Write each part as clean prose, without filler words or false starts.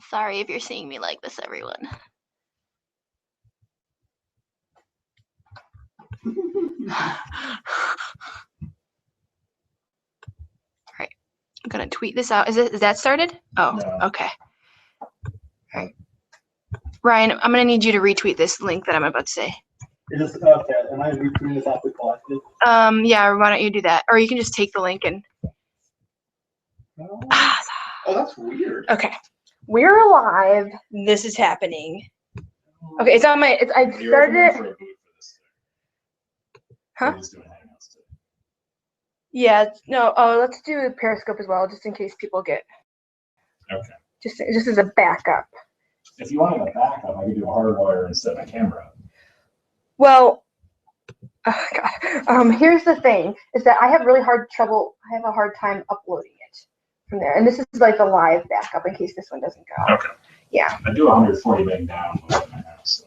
Sorry if you're seeing me like this, everyone. Alright, I'm gonna tweet this out. Is that started? Oh, No. okay. Alright. Ryan, I'm gonna need you to retweet this link that I'm about to say. Is this okay? Am I retweeting this off the collective? Yeah, why don't you do that? Or you can just take the link and Oh, that's weird. okay. We're live. This is happening. Okay, it's on my I started it. Huh? Yeah, no, let's do Periscope as well, just in case people get Okay. just as a backup. If you wanted a backup, I could do a hardwire and set my camera up. Well, oh God. Here's the thing, is that I have a hard time uploading it from there. And this is like a live backup in case this one doesn't go. Okay. Yeah. I do 140 meg down in my house.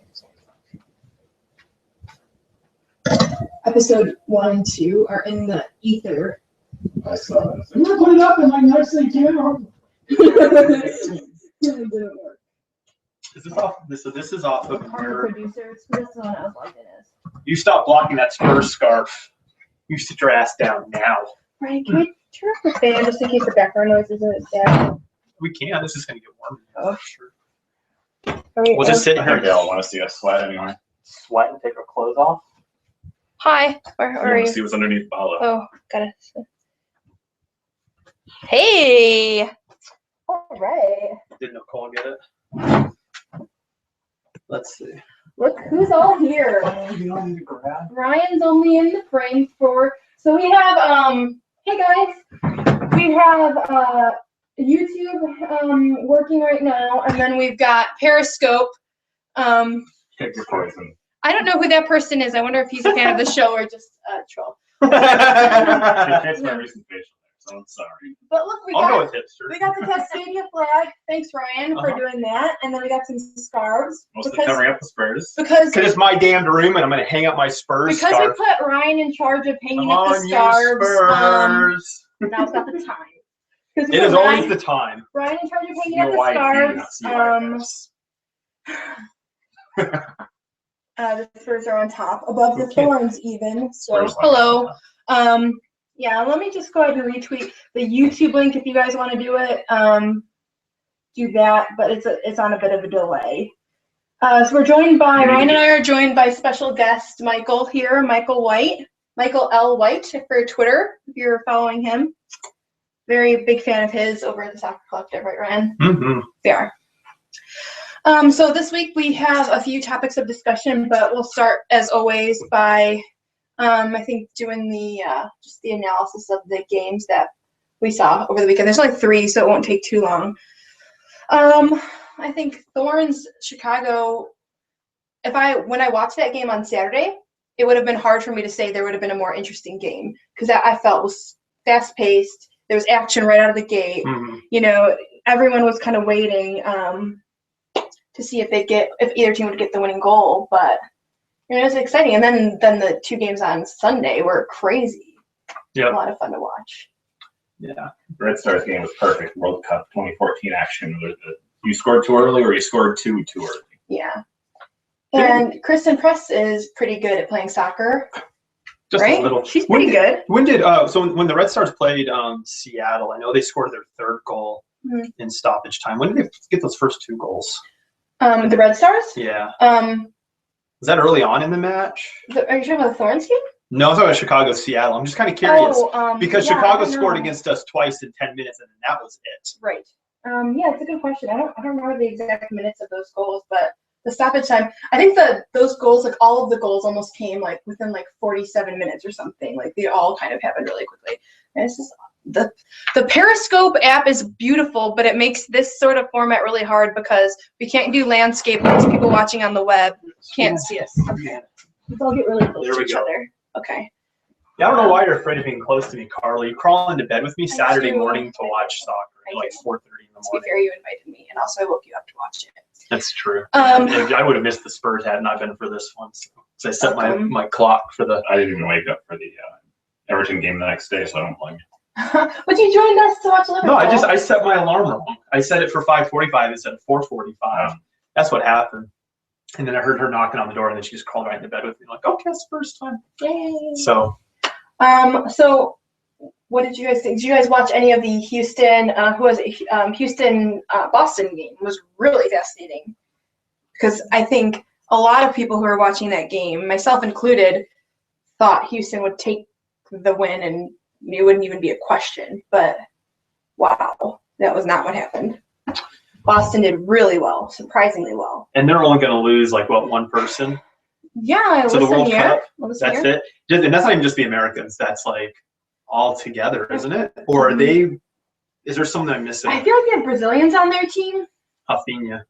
Episode 1 and 2 are in the ether. I saw that. I'm gonna put it up in my nicely camera. It didn't work. Is this off? So this is off of your. Producer, this one I was logged in as. You stop blocking that Spurs scarf. You sit your ass down now. Ryan, can we turn off the fan just in case the background noise isn't as bad? We can. This is gonna get warm. Oh, Sure. We'll We'll just sit here. They all want to see us sweat anyway. Sweat and take our clothes off. Hi, where You are want you? to see what's underneath Paolo. Oh, got it. Hey! All right. Did Nicole get it? Let's see. Look who's all here. You don't need to grab. Ryan's only in the frame for. So we have hey guys, we have YouTube working right now, and then we've got Periscope. Pick your poison. I don't know who that person is. I wonder if he's a fan of the show or just a troll. It's my recent facial there, so I'm sorry. But look, I'll go with hipster. we got the Cascadia flag. Thanks, Ryan, for doing that. And then we got some scarves. Mostly covering up the Spurs. Because it's my damned room and I'm gonna hang up my Spurs because scarf. we put Ryan in charge of hanging Come up the on, scarves. you Spurs. Now's not the time. It is always the time. Ryan in charge of hanging up the scarves. The Spurs are on top, above the thorns even. So hello. Yeah, let me just go ahead and retweet the YouTube link if you guys want to do it. Do that, but it's on a bit of a delay. So we're joined by Ryan and I are joined by special guest Michael here, Michael L. White for Twitter. If you're following him, very big fan of his over at the Soccer Collective, right, Ryan? Mm-hmm. They are. So this week we have a few topics of discussion, but we'll start as always by I think doing the just the analysis of the games that we saw over the weekend. There's only 3, so it won't take too long. I think Thorns Chicago. When I watched that game on Saturday, it would have been hard for me to say there would have been a more interesting game because I felt was fast paced. There was action right out of the gate. Mm-hmm. You know, everyone was kind of waiting to see if either team would get the winning goal, but it was exciting. And then the 2 games on Sunday were crazy. Yeah, a lot of fun to watch. Yeah, Red Stars game was perfect. World Cup 2014 action. You scored too early or you scored too early. Yeah. And Kristen Press is pretty good at playing soccer. just right? a little. She's pretty good. When did when the Red Stars played Seattle? I know they scored their 3rd goal in stoppage time. When did they get those first 2 goals? The Red Stars? Yeah. Was that early on in the match? Are you talking about the Thorns game? No, I was talking about Chicago-Seattle. I'm just kind of curious because yeah, Chicago scored against us twice in 10 minutes, and then that was it. Right. Yeah, it's a good question. I don't remember the exact minutes of those goals, but the stoppage time. I think those goals, like all of the goals, almost came like within like 47 minutes or something. Like they all kind of happened really quickly. And it's just the Periscope app is beautiful, but it makes this sort of format really hard because we can't do landscape because people watching on the web can't see us. Let's all get really close to each other. Okay. Yeah, I don't know why you're afraid of being close to me, Carly. You crawl into bed with me Saturday morning to watch soccer at like 4:30 in the To be morning. fair, you invited me, and also I woke you up to watch it. That's true. I would have missed the Spurs had it not been for this one. So I set my clock for the. I didn't even wake up for the Everton game the next day, so I don't blame you. But you joined us to watch Liverpool. No, I set my alarm wrong. I set it for 5:45 instead of 4:45. That's what happened. And then I heard her knocking on the door, and then she just crawled right into bed with me. Like, okay, it's the first time. Yay. So. So what did you guys think? Did you guys watch any of the Houston Boston game? It was really fascinating because I think a lot of people who were watching that game, myself included, thought Houston would take the win and it wouldn't even be a question. But wow, that was not what happened. Boston did really well, surprisingly well. And they're only going to lose like what, one person? Yeah, so the World Cup. That's it. And that's not even just the Americans. That's like all together, isn't it? Or are they? Is there something I'm missing? I feel like they have Brazilians on their team. Rafinha.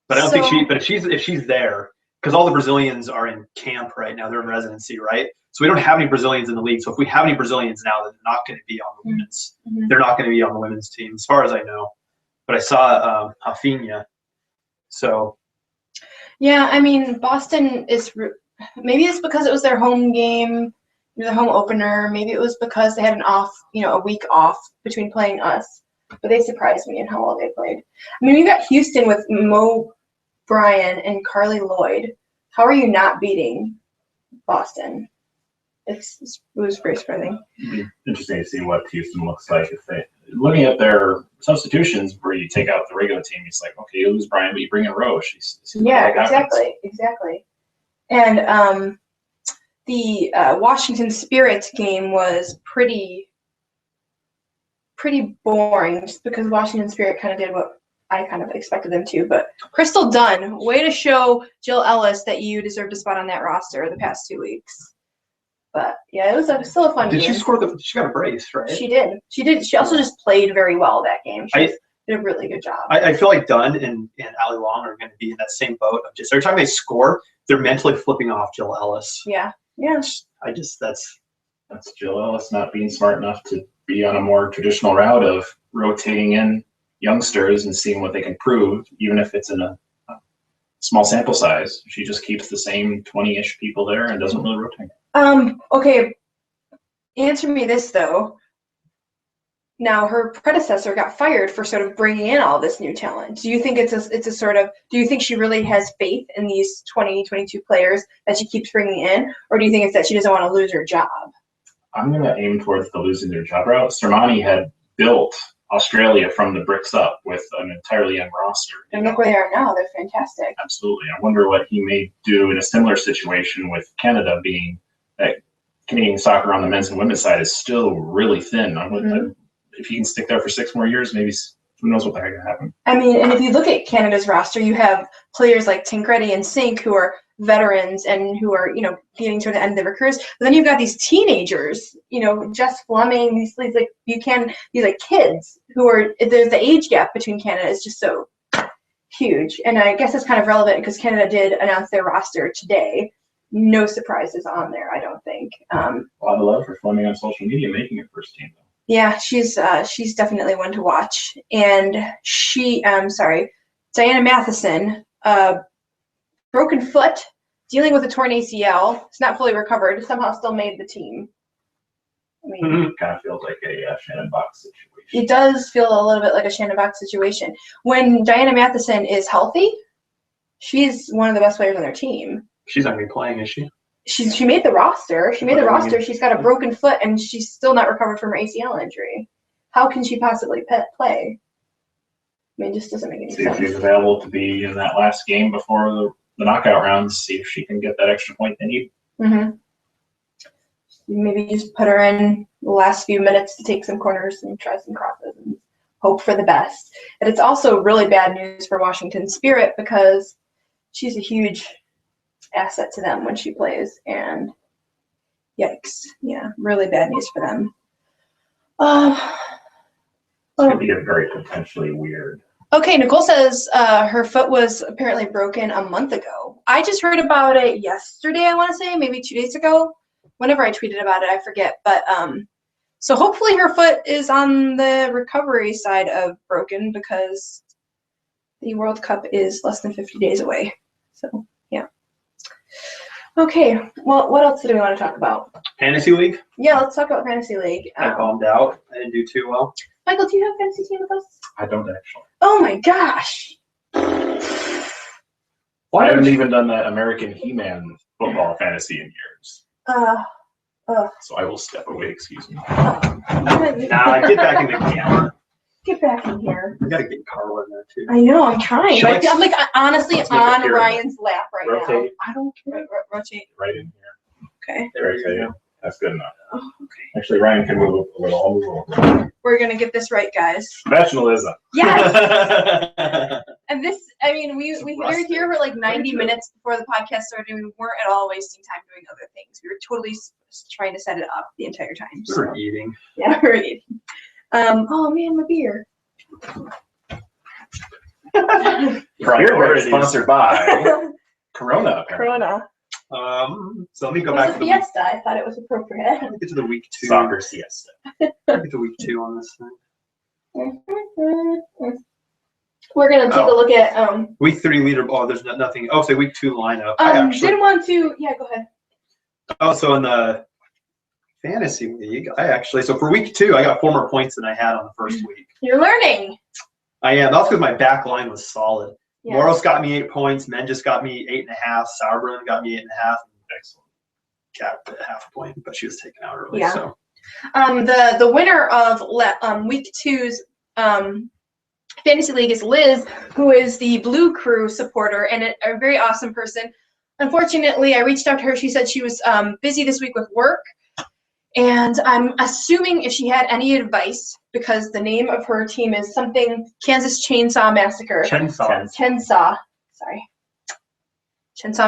But I don't think she. But if she's there, because all the Brazilians are in camp right now, they're in residency, right? So we don't have any Brazilians in the league. So if we have any Brazilians now, then they're not going to be on the women's. They're not going to be on the women's team, as far as I know. But I saw Rafinha. So. Yeah, I mean, Boston is. Maybe it's because it was their home game, their home opener. Maybe it was because they had a week off between playing us. But they surprised me in how well they played. I mean, you got Houston with Mo Bryan and Carly Lloyd. How are you not beating Boston? It was very surprising. Interesting to see what Houston looks like. If they looking at their substitutions, where you take out the regular team, it's like, okay, you lose Bryan, but you bring in Roche. Yeah, exactly. And the Washington Spirit game was pretty boring, just because Washington Spirit kind of did what I kind of expected them to. But Crystal Dunn, way to show Jill Ellis that you deserved a spot on that roster the past 2 weeks. But yeah, it was still a fun game. Did she score she got a brace, right? She did. She also just played very well that game. She did a really good job. I feel like Dunn and Ali Long are going to be in that same boat of just every time they score, they're mentally flipping off Jill Ellis. Yeah. That's Jill Ellis not being smart enough to be on a more traditional route of rotating in youngsters and seeing what they can prove, even if it's in a small sample size. She just keeps the same 20-ish people there and doesn't really rotate. Okay. Answer me this though. Now her predecessor got fired for sort of bringing in all this new talent. Do you think it's a sort of, do you think she really has faith in these 22 players that she keeps bringing in, or do you think it's that she doesn't want to lose her job? I'm going to aim towards the losing their job route. Sermani had built Australia from the bricks up with an entirely young roster. And look where they are now. They're fantastic. Absolutely. I wonder what he may do in a similar situation with Canada, being that Canadian soccer on the men's and women's side is still really thin. If he can stick there for 6 more years, maybe who knows what the heck can happen. I mean, and if you look at Canada's roster, you have players like Tancredi and Sink who are veterans and who are, getting to the end of their careers. But then you've got these teenagers, Jess Fleming, these like Buchanan, these like kids who are, there's the age gap between Canada is just so huge. And I guess it's kind of relevant because Canada did announce their roster today. No surprises on there, I don't think. A lot of love for Fleming on social media making her first team, though. Yeah, she's definitely one to watch. And Diana Matheson, broken foot, dealing with a torn ACL. It's not fully recovered. Somehow still made the team. I mean, it kind of feels like a Shannon Box situation. It does feel a little bit like a Shannon Box situation. When Diana Matheson is healthy, she's one of the best players on their team. She's not going to be playing, is she? She made the roster. She's got a broken foot, and she's still not recovered from her ACL injury. How can she possibly play? I mean, it just doesn't make any sense. See if she's available to be in that last game before the knockout rounds. See if she can get that extra point they need. Mm-hmm. Maybe just put her in the last few minutes to take some corners and try some crosses and hope for the best. And it's also really bad news for Washington Spirit because she's a huge asset to them when she plays, and yikes. Yeah, really bad news for them. It's going to be very potentially weird. Okay, Nicole says her foot was apparently broken a month ago. I just heard about it yesterday, I want to say, maybe 2 days ago. Whenever I tweeted about it, I forget. But so hopefully her foot is on the recovery side of broken because the World Cup is less than 50 days away. So, yeah. Okay, well, what else do we want to talk about? Fantasy League? Yeah, let's talk about Fantasy League. I bombed out. I didn't do too well. Michael, do you have a fantasy team with us? I don't actually. Oh my gosh. I haven't even done that American He-Man football fantasy in years. So I will step away, excuse me. Nah, get back in the camera. Get back in here. We gotta get Carl in there too. I know, I'm trying. Should I'm like honestly Let's make a on pyramid. Ryan's lap right Rotate. now. I don't care. Rotate. Right in here. Okay. There you go. That's good enough. Oh, okay. Actually, Ryan can move a little. I'll move a little. We're gonna get this right, guys. Professionalism. Yes. And this, I mean, we were rustic. here for like 90 minutes before the podcast started. We weren't at all wasting time doing other things. We were totally trying to set it up the entire time. We were eating. Yeah, we were eating. Oh man, my beer. Priority sponsored by Corona. Apparently. Corona. So let me go It back was to a the fiesta. I thought it was appropriate. let me get to the week 2. Soccer siesta. Let me get to week 2 on this thing. We're gonna take a look at Week 3 leader. Oh, there's nothing. Oh, say week 2 lineup. I actually. didn't want to. Yeah, go ahead. Oh, so in the fantasy league, so for week 2, I got 4 more points than I had on the first week. You're learning. I am. That's because my back line was solid. Yeah. Moros got me 8 points. Men just got me 8.5. Sauerbrunn got me 8.5. Excellent. Cat at half a point, but she was taken out early. Yeah. So The winner of week 2's fantasy league is Liz, who is the Blue Crew supporter and a very awesome person. Unfortunately, I reached out to her. She said she was busy this week with work, and I'm assuming if she had any advice, because the name of her team is something Kansas Chainsaw Massacre. Chainsaw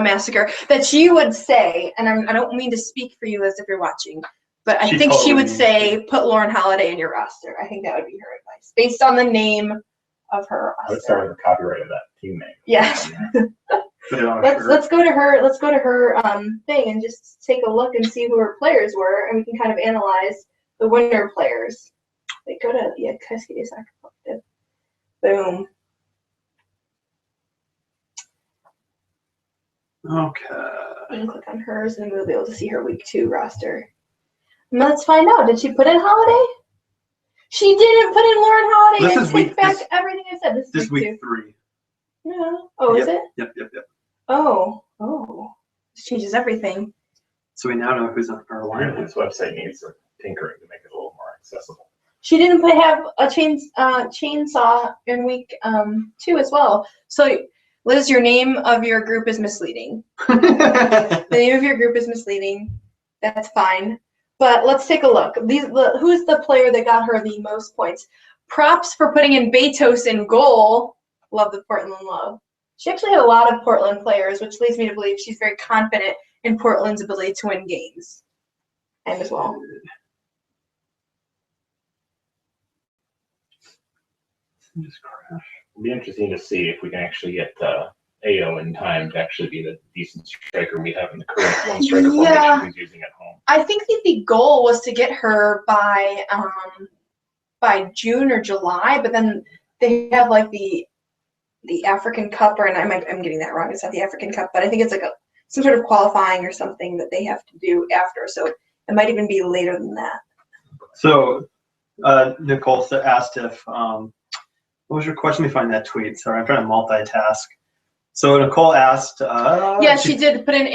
Massacre, that she would say, and I don't mean to speak for you, Liz, if you're watching, but I think she would say, put Lauren Holiday in your roster. I think that would be her advice, based on the name of her roster. I would start with the copyright of that team name. Yes. put it on a shirt. Let's go to her. Let's go to her thing and just take a look and see who her players were, and we can kind of analyze the winner players. They go to Cascadia Soccer Collective. Boom. Okay. You can click on hers, and we'll be able to see her week 2 roster. And let's find out. Did she put in Holiday? She didn't put in Lauren Holiday. This and is take week- back this- everything I said. This is Week 2. 3. No. Oh, is it? Yep. Oh. This changes everything. So we now know who's on our Apparently lineup. this website needs some tinkering to make it a little more accessible. She didn't have a chainsaw in week 2 as well. So, Liz, your name of your group is misleading. The name of your group is misleading. That's fine. But let's take a look. Who's the player that got her the most points? Props for putting in Betos in goal. Love the Portland love. She actually had a lot of Portland players, which leads me to believe she's very confident in Portland's ability to win games. And as well. Just crash. It'll be interesting to see if we can actually get AO in time to actually be the decent striker we have in the current one striker formation he's using at home. I think that the goal was to get her by June or July, but then they have like the African Cup, or I'm getting that wrong. It's not the African Cup, but I think it's like some sort of qualifying or something that they have to do after. So it might even be later than that. So Nicole asked if what was your question? Let me find that tweet. Sorry, I'm trying to multitask. So Nicole asked. She did put in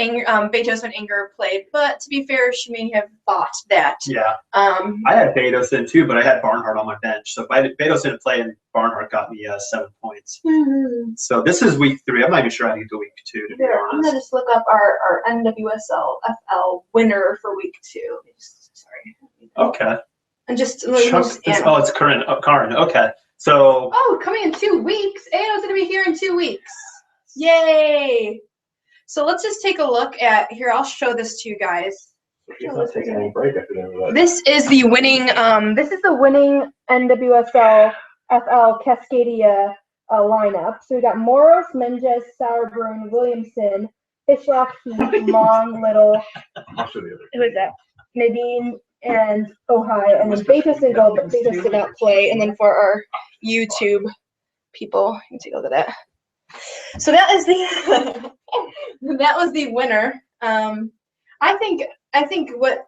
Betos when Anger played, but to be fair, she may have thought that. Yeah. I had Betos in too, but I had Barnhart on my bench. So if I had Betos in play, and Barnhart got me 7 points. Mm-hmm. So this is week 3. I'm not even sure I get to week 2 to be Here, I'm honest. gonna just look up our NWSL FL winner for week 2. Sorry. Okay. And just It's current. Karen. Okay. So. Oh, coming in 2 weeks. AO's gonna be here in 2 weeks. Yay! So let's just take a look at here. I'll show this to you guys. She's not taking any break after that. This is the winning. This is the winning NWSL FL Cascadia lineup. So we got Moros, Menges, Sauerbrunn, Williamson, Fishlock, Heath, Long, Little. I'll show the other. Who is that? Nadine and Ohio, and then Betos in goal, but Betos did not play. And then for our YouTube people, you can take a look at that. So that is the that was the winner I think what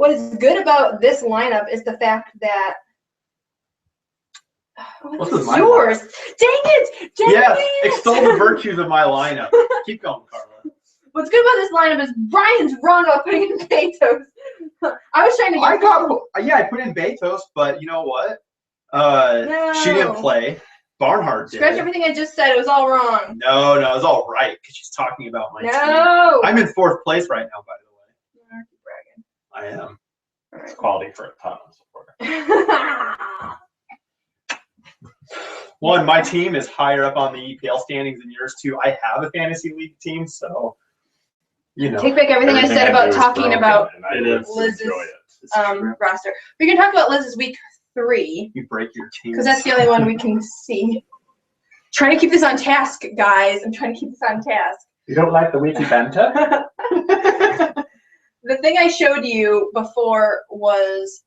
is good about this lineup is the fact that What's this my yours. lineup? Dang it! Yes, extol the virtues of my lineup. Keep going, Carla. What's good about this lineup is Brian's wrong about putting in Betos. I was trying to get I put in Betos, but you know what? No. She didn't play. Barnhart did. Scratch everything I just said. It was all wrong. No, it was all right because she's talking about my team. I'm in 4th place right now, by the way. I am. It's quality for a Tottenham supporter. One, my team is higher up on the EPL standings than yours too. I have a fantasy league team, so you know. Take back everything I said about talking about Liz's roster. We can talk about Liz's week 3. You break your team because that's the only one we can see. Trying to keep this on task, guys. I'm trying to keep this on task. You don't like the weekly banter? The thing I showed you before was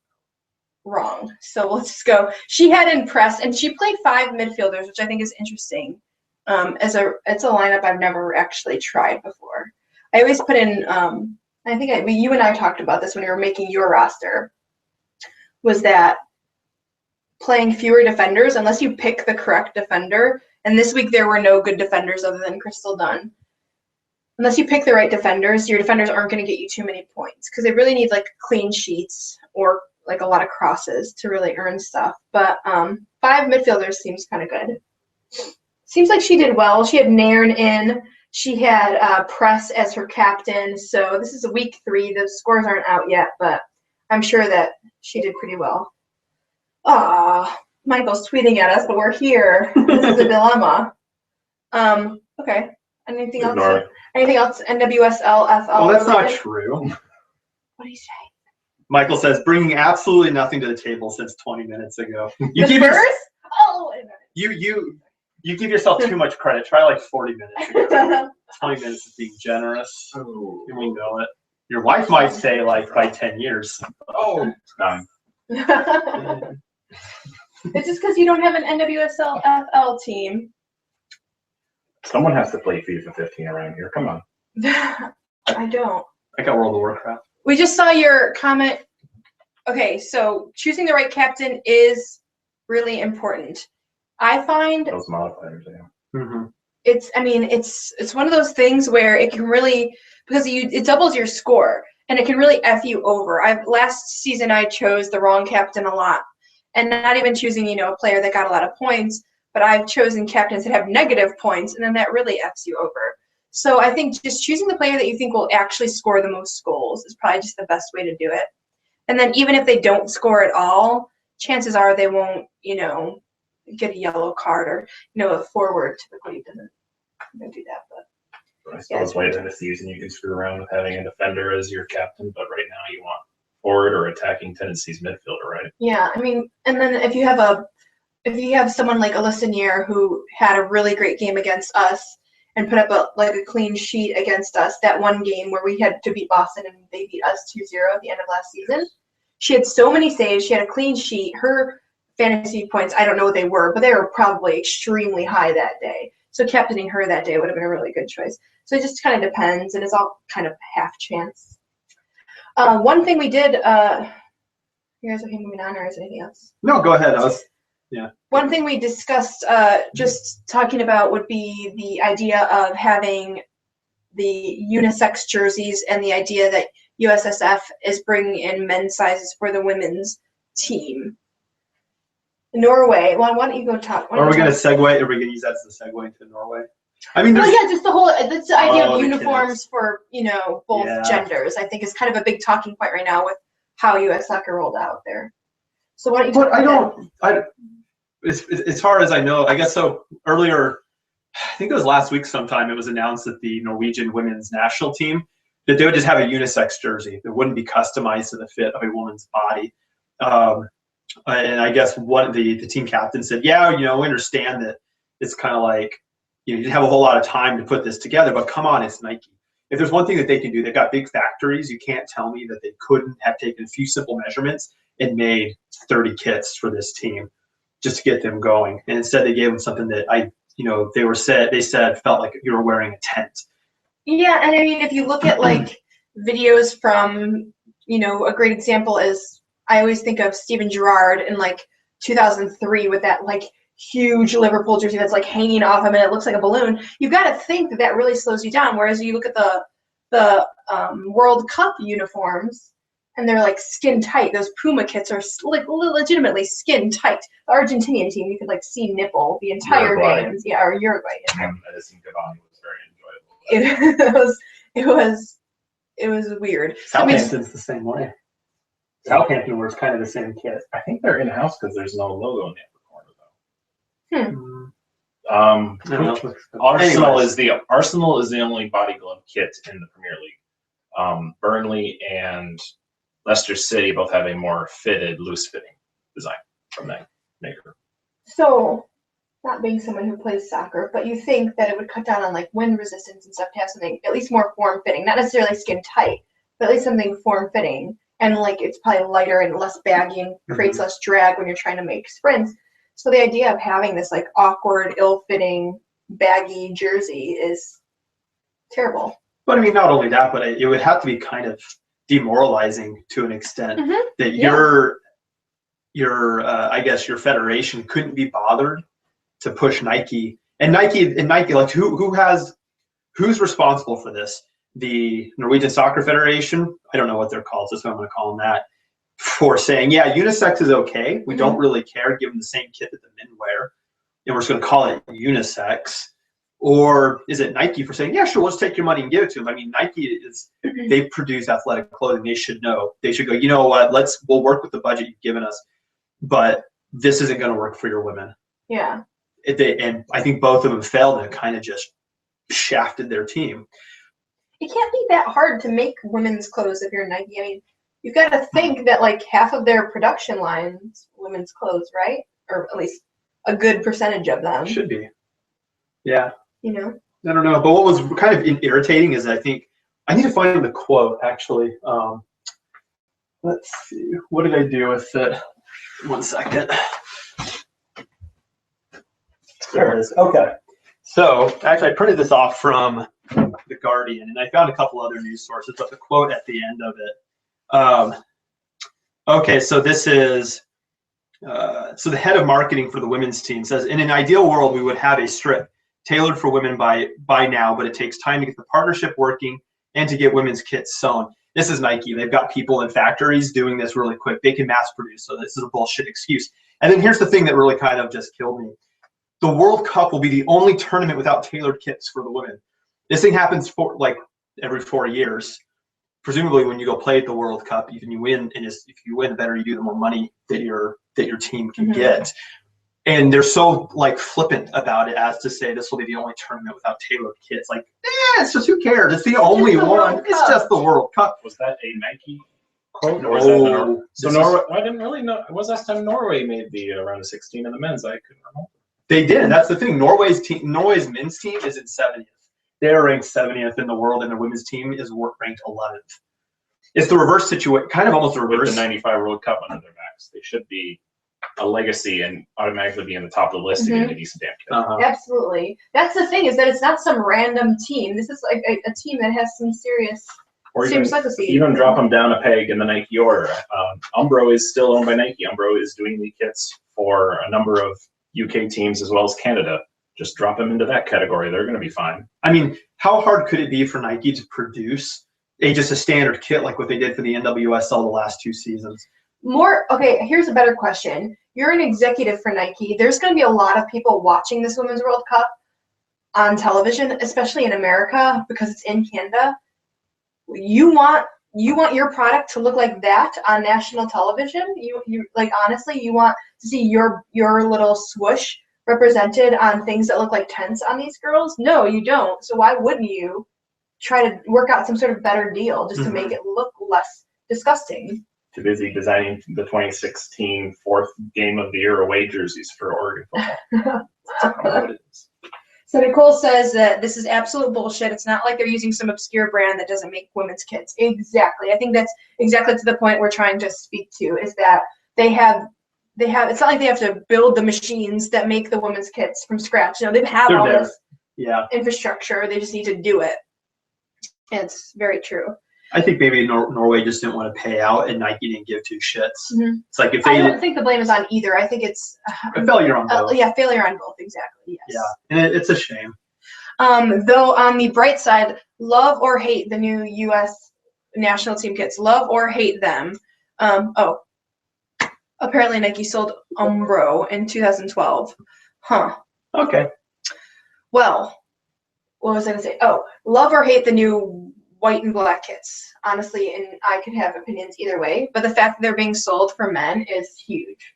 wrong. So let's just go. She had impressed, and she played 5 midfielders, which I think is interesting. It's a lineup I've never actually tried before. I always put in. I think you and I talked about this when we were making your roster. Was that playing fewer defenders unless you pick the correct defender? And this week there were no good defenders other than Crystal Dunn. Unless you pick the right defenders, your defenders aren't going to get you too many points because they really need like clean sheets or like a lot of crosses to really earn stuff. But 5 midfielders seems kind of good. Seems like she did well. She had Nairn in. She had Press as her captain. So this is week 3. The scores aren't out yet, but I'm sure that she did pretty well. Michael's tweeting at us, but we're here. This is a dilemma. Okay. Anything else? Anything else? NWSL, FL? Oh, that's not true. What do you say? Michael says, bringing absolutely nothing to the table since 20 minutes ago. You give yourself too much credit. Try like 40 minutes ago. 20 minutes is being generous. Oh, And we know it. Your wife might say like by 10 years. Oh, done. It's just because you don't have an NWSL FL team. Someone has to play FIFA 15 around here. Come on. I don't. I got World of Warcraft. We just saw your comment. Okay, so choosing the right captain is really important. I find Those modifiers, yeah. Mm-hmm. It's one of those things where it can really, because it doubles your score and it can really F you over. Last season I chose the wrong captain a lot, and not even choosing, a player that got a lot of points, but I've chosen captains that have negative points, and then that really Fs you over. So I think just choosing the player that you think will actually score the most goals is probably just the best way to do it. And then even if they don't score at all, chances are they won't, get a yellow card, or, a forward typically doesn't do that. But I suppose later in the season you can screw around with having a defender as your captain, but right now you want forward or attacking tendencies midfielder, right? Yeah, and then if you have someone like Alyssa Neer who had a really great game against us and put up a clean sheet against us, that one game where we had to beat Boston and they beat us 2-0 at the end of last season. She had so many saves. She had a clean sheet. Her fantasy points, I don't know what they were, but they were probably extremely high that day. So captaining her that day would have been a really good choice. So it just kind of depends, and it's all kind of half chance. One thing we did, you guys okay moving on, or is there anything else? No, go ahead. One thing we discussed, just talking about, would be the idea of having the unisex jerseys and the idea that USSF is bringing in men's sizes for the women's team. Norway. Well, why don't you go talk? Are we going to segue? Are we going to use that as a segue into Norway? Just that's the idea of uniforms for both genders. I think is kind of a big talking point right now with how U.S. soccer rolled out there. So why don't you? But as far as I know, I guess so. Earlier, I think it was last week sometime, it was announced that the Norwegian women's national team, that they would just have a unisex jersey that wouldn't be customized to the fit of a woman's body. And I guess one of the team captain said, we understand that it's kind of like, you didn't have a whole lot of time to put this together, but come on, it's Nike. If there's one thing that they can do, they've got big factories. You can't tell me that they couldn't have taken a few simple measurements and made 30 kits for this team just to get them going. And instead they gave them something that they said felt like you were wearing a tent. Yeah, and I mean, if you look at like videos from, a great example is I always think of Steven Gerrard in like 2003 with that like huge Liverpool jersey that's like hanging off him and it looks like a balloon. You've got to think that that really slows you down. Whereas you look at the World Cup uniforms and they're like skin tight. Those Puma kits are like legitimately skin tight. The Argentinian team, you could like see nipple the entire Uruguay. games. Yeah, or Uruguay. Edison Cavani was very enjoyable. It was weird. Southampton's the same way. Southampton wears kind of the same kit. I think they're in house because there's no logo in the upper corner though. I don't know. Arsenal is the only body glove kit in the Premier League. Burnley and Leicester City both have a more fitted, loose fitting design from that maker. So, not being someone who plays soccer, but you think that it would cut down on like wind resistance and stuff to have something at least more form fitting, not necessarily skin tight, but at least something form fitting, and like it's probably lighter and less baggy and creates less drag when you're trying to make sprints. So the idea of having this like awkward, ill-fitting, baggy jersey is terrible. But I mean, not only that, but it would have to be kind of demoralizing to an extent that your I guess your federation couldn't be bothered to push Nike and Nike like who's responsible for this? The Norwegian Soccer Federation? I don't know what they're called, so I'm going to call them that, for saying, yeah, unisex is okay. We don't really care, give them the same kit that the men wear, and we're just going to call it unisex. Or is it Nike for saying, yeah, sure, let's take your money and give it to them? I mean, Nike they produce athletic clothing. They should know. They should go, you know what, we'll work with the budget you've given us, but this isn't going to work for your women. Yeah. And I think both of them failed and kind of just shafted their team. It can't be that hard to make women's clothes if you're Nike. I mean, you've got to think that like half of their production lines, women's clothes, right? Or at least a good percentage of them. Should be. Yeah. I don't know. But what was kind of irritating is I think I need to find the quote actually. Let's see. What did I do with it? 1 second. There it is. Okay. So actually I printed this off from The Guardian and I found a couple other news sources, but the quote at the end of it. Okay, so this is so the head of marketing for the women's team says, in an ideal world, we would have a strip tailored for women by now, but it takes time to get the partnership working and to get women's kits sewn. This is Nike. They've got people in factories doing this really quick. They can mass produce, so this is a bullshit excuse. And then here's the thing that really kind of just killed me. The World Cup will be the only tournament without tailored kits for the women. This thing happens for like every 4 years. Presumably, when you go play at the World Cup, even you win, and if you win, the better you do, the more money that your team can get. And they're so like flippant about it as to say this will be the only tournament without tailored kits. Like, it's just who cares? It's the only one. It's just the World Cup. Was that a Nike quote, or was that so Norway? I didn't really know. It was last time Norway made the round of 16 in the men's. I couldn't remember. They did. That's the thing. Norway's men's team is in 70th. They're ranked 70th in the world, and their women's team is ranked 11th. It's the reverse situation, kind of almost the reverse. With the 95 World Cup under their backs, they should be a legacy and automatically be in the top of the list to get a decent damn kit. Absolutely. That's the thing, is that it's not some random team. This is like a team that has some serious legacy. Even drop them down a peg in the Nike order. Umbro is still owned by Nike. Umbro is doing the kits for a number of UK teams as well as Canada. Just drop them into that category. They're going to be fine. I mean, how hard could it be for Nike to produce just a standard kit like what they did for the NWSL the last 2 seasons? Okay, here's a better question. You're an executive for Nike. There's going to be a lot of people watching this Women's World Cup on television, especially in America because it's in Canada. You want your product to look like that on national television? You like, honestly, you want to see your little swoosh represented on things that look like tents on these girls? No, you don't. So why wouldn't you try to work out some sort of better deal just to make it look less disgusting? Too busy designing the 2016 fourth game of the year away jerseys for Oregon football. That's what it is. So Nicole says that this is absolute bullshit. It's not like they're using some obscure brand that doesn't make women's kits. Exactly. I think that's exactly to the point we're trying to speak to, is that they have it's not like they have to build the machines that make the women's kits from scratch. They have all this infrastructure. They just need to do it. It's very true. I think maybe Norway just didn't want to pay out, and Nike didn't give two shits. It's like if they. I don't think the blame is on either. I think it's a failure on both. Yeah, failure on both. Exactly. Yes. Yeah, and it's a shame. Though on the bright side, love or hate the new U.S. national team kits. Love or hate them. Apparently Nike sold Umbro in 2012. Huh. Okay. Well, what was I going to say? Oh, love or hate the new white and black kits. Honestly, and I could have opinions either way, but the fact that they're being sold for men is huge.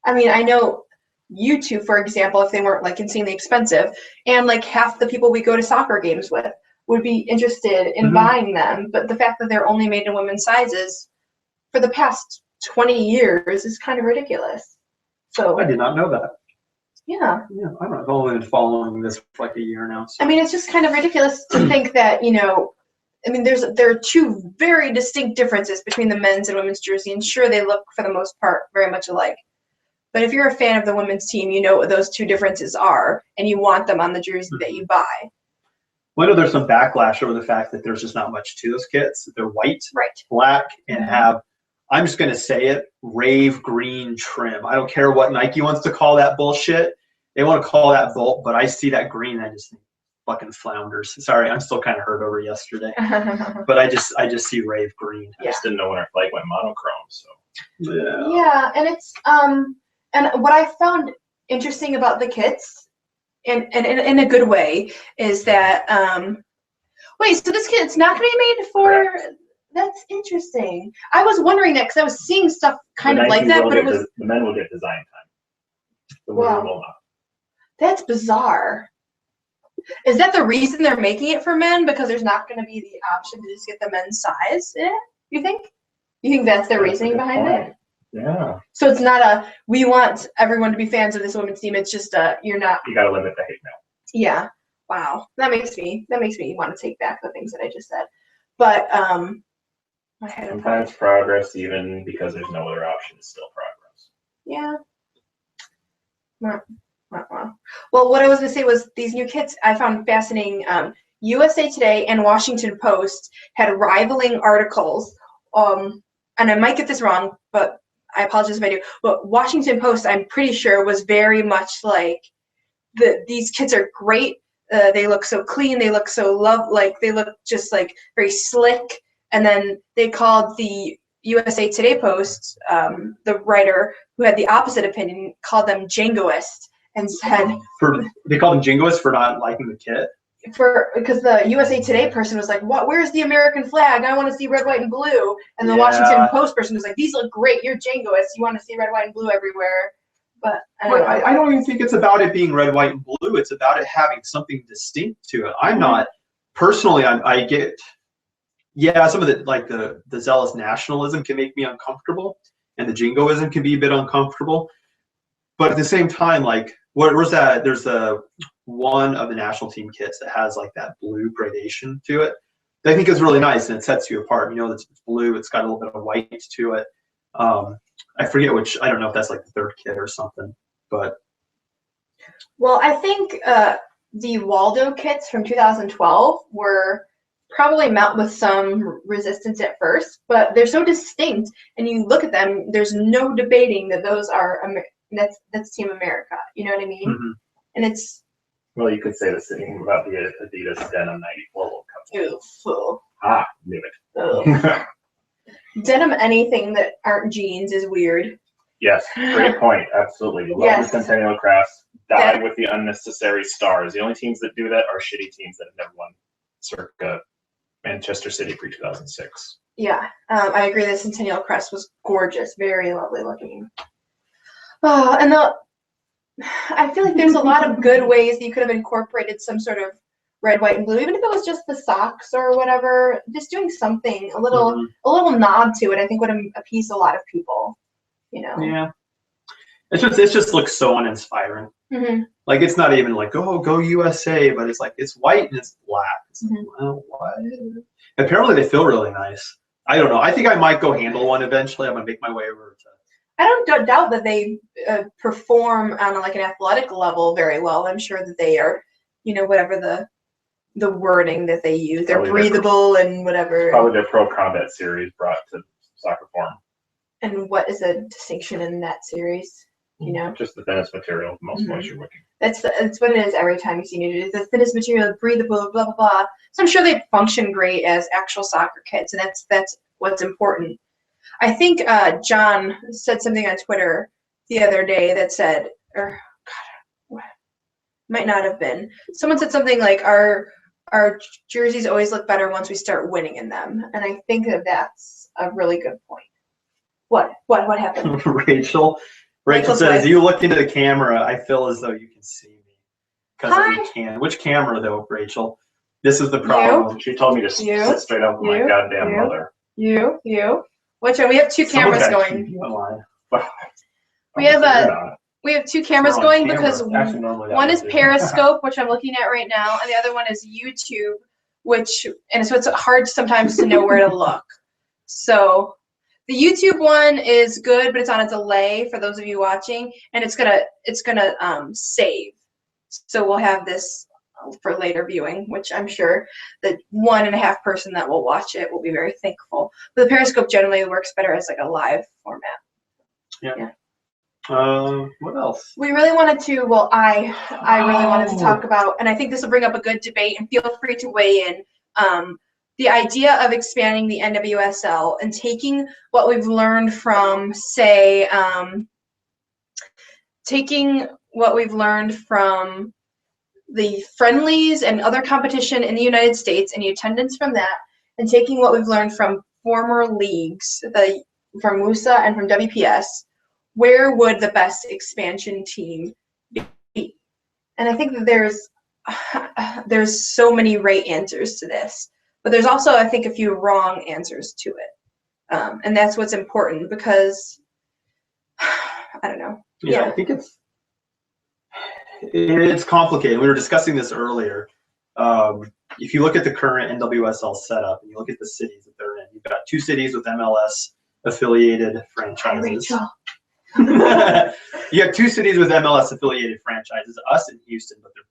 I mean, I know you two, for example, if they weren't like insanely expensive, and like half the people we go to soccer games with would be interested in buying them, but the fact that they're only made in women's sizes for the past 20 years is kind of ridiculous. So I did not know that. Yeah. Yeah, I don't know. I've only been following this for like a year now. So. I mean, it's just kind of ridiculous to think that, I mean, there are two very distinct differences between the men's and women's jersey, and sure, they look for the most part very much alike. But if you're a fan of the women's team, you know what those two differences are, and you want them on the jersey that you buy. Well, I know there's some backlash over the fact that there's just not much to those kits. They're white, black, and have, I'm just going to say it, rave green trim. I don't care what Nike wants to call that bullshit. They want to call that Volt, but I see that green and I just think fucking flounders. Sorry, I'm still kind of hurt over yesterday. But I just see rave green. I just didn't know when our flag went monochrome, so. Yeah, and it's and what I found interesting about the kits, and in a good way, is that wait, so this kit's not going to be made for. Correct. That's interesting. I was wondering that because I was seeing stuff kind of like that, but it was the men will get design time. The women will not. That's bizarre. Is that the reason they're making it for men? Because there's not going to be the option to just get the men's size in it? You think? You think that's the reasoning behind it? Yeah. So it's not we want everyone to be fans of this women's team. It's just you're not. You got to limit the hate mail. Yeah. Wow. That makes me want to take back the things that I just said. But sometimes progress, even because there's no other option, is still progress. Yeah. Well, what I was going to say was these new kits I found fascinating. USA Today and Washington Post had rivaling articles. And I might get this wrong, but I apologize if I do. But Washington Post, I'm pretty sure, was very much like these kits are great. They look so clean. They look so they look just like very slick. And then they called the USA Today Post, the writer who had the opposite opinion, called them jingoist and said they called them jingoist for not liking the kit. Because the USA Today person was like, "What? Where's the American flag? I want to see red, white, and blue." And the Washington Post person was like, "These look great. You're jingoist. You want to see red, white, and blue everywhere." But I don't even think it's about it being red, white, and blue. It's about it having something distinct to it. I'm not personally. I get. Yeah, some of the zealous nationalism can make me uncomfortable, and the jingoism can be a bit uncomfortable. But at the same time, like, where's that? There's one of the national team kits that has like that blue gradation to it. That I think is really nice, and it sets you apart. It's blue. It's got a little bit of white to it. I forget which. I don't know if that's like the third kit or something. But well, I think the Waldo kits from 2012 were probably met with some resistance at first, but they're so distinct, and you look at them, there's no debating that those are that's Team America. You know what I mean? Mm-hmm. And it's. Well, you could say the same about the Adidas Denim '94 World Cup. Ew. Knew it. Denim anything that aren't jeans is weird. Yes, great point. Absolutely. Love the Centennial Crafts. Die with the unnecessary stars. The only teams that do that are shitty teams that have never won circa Manchester City pre-2006. Yeah, I agree. The Centennial Crest was gorgeous, very lovely looking. Oh, and I feel like there's a lot of good ways that you could have incorporated some sort of red, white, and blue, even if it was just the socks or whatever. Just doing something, a little nod to it, I think would appease a lot of people. Yeah, it just looks so uninspiring. Mm-hmm. Like, it's not even like go USA, but it's like it's white and it's black. It's like, well, what? Apparently they feel really nice. I don't know. I think I might go handle one eventually. I'm gonna make my way over to. I don't doubt that they perform on an athletic level very well. I'm sure that they are, whatever the the wording that they use. They're Probably breathable and whatever. Probably their Pro Combat series brought to soccer form. And what is the distinction in that series? You know, just the thinnest material, most moisture wicking. That's what it is every time you see it. It's the thinnest material, breathable, blah blah blah. So I'm sure they function great as actual soccer kits, and that's what's important. I think John said something on Twitter the other day that said, or God, might not have been. Someone said something like our jerseys always look better once we start winning in them, and I think that's a really good point. What happened? Rachel says, "You look into the camera. I feel as though you can see me." Because we can. Which camera, though, Rachel? This is the problem. She told me to sit straight up with my goddamn mother. You. Which one? We have two cameras going. We have two cameras going because one is Periscope, which I'm looking at right now, and the other one is YouTube, so it's hard sometimes to know where to look. So the YouTube one is good, but it's on a delay for those of you watching, and it's gonna save. So we'll have this for later viewing, which I'm sure the 1.5 person that will watch it will be very thankful. But the Periscope generally works better as like a live format. Yeah. What else? We really wanted to. Well, I really wanted to talk about, and I think this will bring up a good debate. And feel free to weigh in. The idea of expanding the NWSL and taking what we've learned from, say, the friendlies and other competition in the United States and the attendance from that, and taking what we've learned from former leagues, from MUSA and from WPS, where would the best expansion team be? And I think that there's so many right answers to this. But there's also, I think, a few wrong answers to it. And that's what's important because, I don't know. Yeah, I think it's complicated. We were discussing this earlier. If you look at the current NWSL setup and you look at the cities that they're in, you've got 2 cities with MLS affiliated franchises. You have 2 cities with MLS affiliated franchises, us and Houston, but they're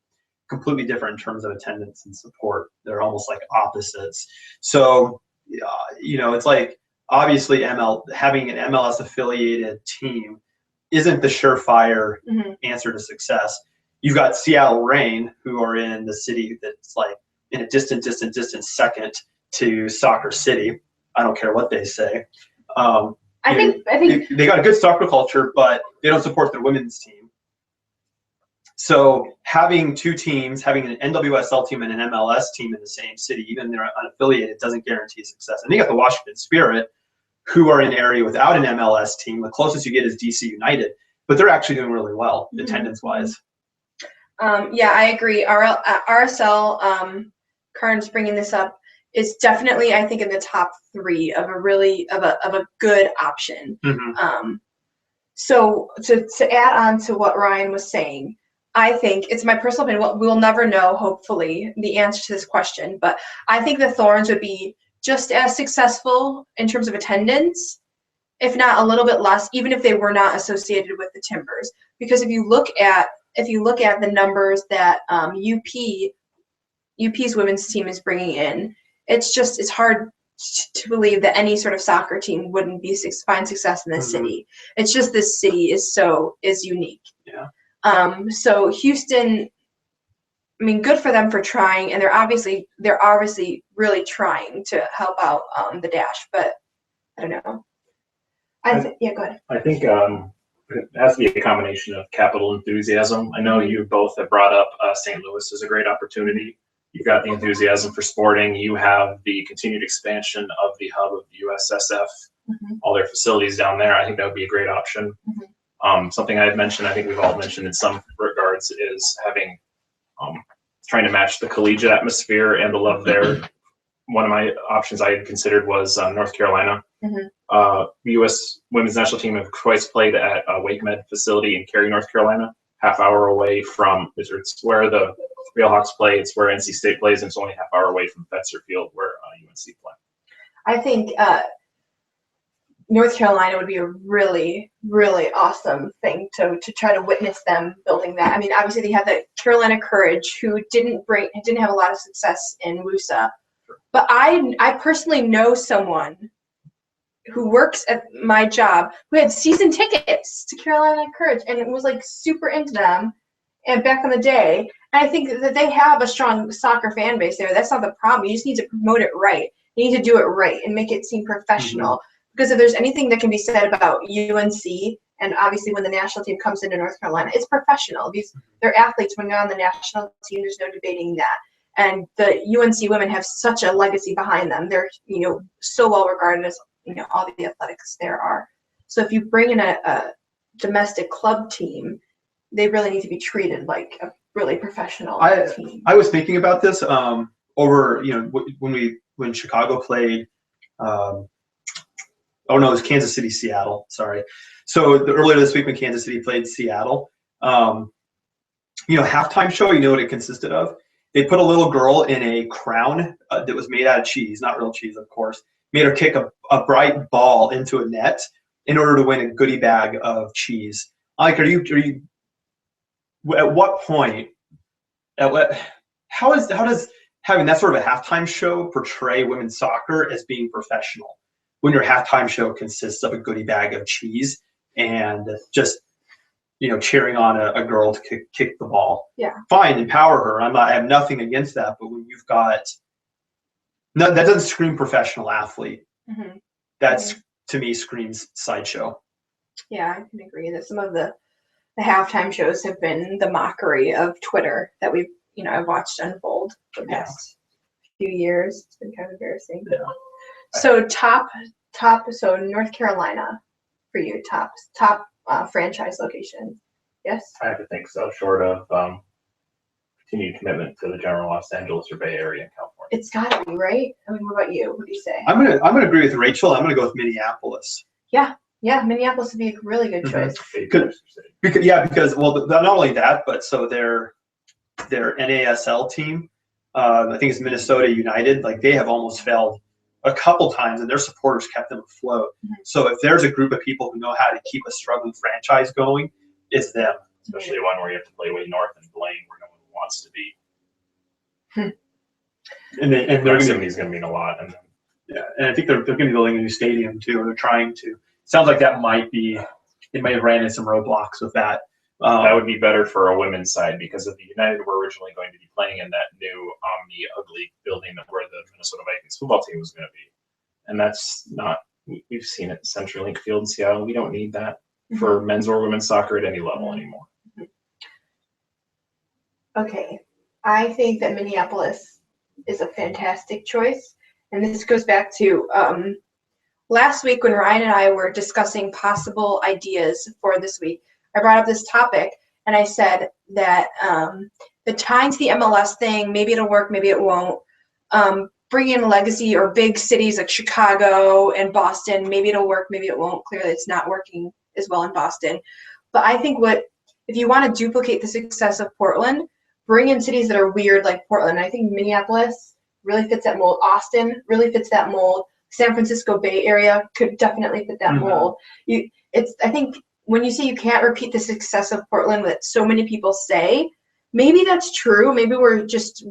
completely different in terms of attendance and support. They're almost like opposites. So, it's like obviously having an MLS affiliated team isn't the surefire answer to success. You've got Seattle Reign, who are in the city that's like in a distant second to Soccer City. I don't care what they say. I think they got a good soccer culture, but they don't support their women's team. So having 2 teams, having an NWSL team and an MLS team in the same city, even if they're unaffiliated, doesn't guarantee success. And you got the Washington Spirit, who are in an area without an MLS team. The closest you get is DC United, but they're actually doing really well attendance-wise. Yeah, I agree. RSL, Karen's bringing this up, is definitely, I think, in the top 3 of a good option. So to add on to what Ryan was saying, I think it's my personal opinion. We'll never know, hopefully, the answer to this question, but I think the Thorns would be just as successful in terms of attendance, if not a little bit less, even if they were not associated with the Timbers. Because if you look at the numbers that UP's women's team is bringing in, it's hard to believe that any sort of soccer team wouldn't find success in this city. It's just this city is unique. Yeah. So Houston, I mean, good for them for trying, and they're obviously really trying to help out the Dash, but I don't know. Yeah, go ahead. I think it has to be a combination of capital enthusiasm. I know you both have brought up St. Louis as a great opportunity. You've got the enthusiasm for sporting. You have the continued expansion of the hub of the USSF, all their facilities down there. I think that would be a great option. Something I've mentioned, I think we've all mentioned in some regards, is having trying to match the collegiate atmosphere and the love there. One of my options I had considered was North Carolina. The U.S. women's national team have twice played at Wake Med facility in Cary, North Carolina, half-hour away from, it's where the Real Hawks play, it's where NC State plays, and it's only half-hour away from Fetzer Field where UNC play. I think North Carolina would be a really, really awesome thing to try to witness them building that. I mean, obviously they have the Carolina Courage, who didn't have a lot of success in WUSA, but I personally know someone who works at my job who had season tickets to Carolina Courage and was like super into them, and back in the day. And I think that they have a strong soccer fan base there. That's not the problem. You just need to promote it right. You need to do it right and make it seem professional. Mm-hmm. Because if there's anything that can be said about UNC, and obviously when the national team comes into North Carolina, it's professional. They're athletes. When they're on the national team, there's no debating that. And the UNC women have such a legacy behind them. They're, so well regarded as, all the athletics there are. So if you bring in a domestic club team, they really need to be treated like a really professional team. I was thinking about this over, when Chicago played. It was Kansas City, Seattle. Sorry. So earlier this week when Kansas City played Seattle, halftime show, you know what it consisted of? They put a little girl in a crown that was made out of cheese, not real cheese, of course, made her kick a bright ball into a net in order to win a goodie bag of cheese. Like, are you at what point, how does having that sort of a halftime show portray women's soccer as being professional when your halftime show consists of a goodie bag of cheese and just cheering on a girl to kick the ball? Yeah, fine, empower her. I have nothing against that, but when you've got that doesn't scream professional athlete. Mm-hmm. That's to me screams sideshow. Yeah, I can agree that some of the halftime shows have been the mockery of Twitter that we've I've watched unfold the past few years. It's been kind of embarrassing. Yeah. So so North Carolina for you, top franchise location. Yes? I have to think so, short of continued commitment to the general Los Angeles or Bay Area in California. It's gotta be, right? I mean, what about you? What do you say? I'm gonna agree with Rachel. I'm gonna go with Minneapolis. Yeah, Minneapolis would be a really good choice. Because not only that, but so their NASL team, I think it's Minnesota United, like they have almost failed a couple times and their supporters kept them afloat. Mm-hmm. So if there's a group of people who know how to keep a struggling franchise going, it's them. Especially one where you have to play way north and Blaine where no one wants to be. And their activity is going to mean a lot. And I think they're going to be building a new stadium too, or they're trying to. Sounds like they might have ran into some roadblocks with that. That would be better for a women's side because of the United were originally going to be playing in that new Omni Ugly building where the Minnesota Vikings football team was going to be. And that's not, we've seen it in CenturyLink Field in Seattle. We don't need that for men's or women's soccer at any level anymore. Okay. I think that Minneapolis is a fantastic choice. And this goes back to last week when Ryan and I were discussing possible ideas for this week. I brought up this topic and I said that the tying to the MLS thing, maybe it'll work, maybe it won't. Bring in legacy or big cities like Chicago and Boston, maybe it'll work, maybe it won't. Clearly it's not working as well in Boston. But I think if you want to duplicate the success of Portland, bring in cities that are weird like Portland. I think Minneapolis really fits that mold. Austin really fits that mold. San Francisco Bay Area could definitely fit that mold. I think when you say you can't repeat the success of Portland that so many people say, maybe that's true. Maybe we're just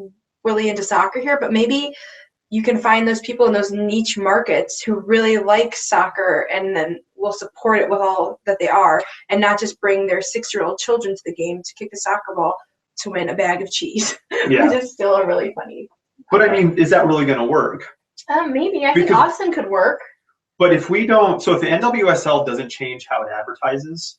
really into soccer here, but maybe you can find those people in those niche markets who really like soccer and then will support it with all that they are and not just bring their 6-year-old children to the game to kick a soccer ball to win a bag of cheese. Yeah. Which is still a really funny. But I mean, is that really going to work? Maybe. I think Austin could work. But if we don't, so if the NWSL doesn't change how it advertises,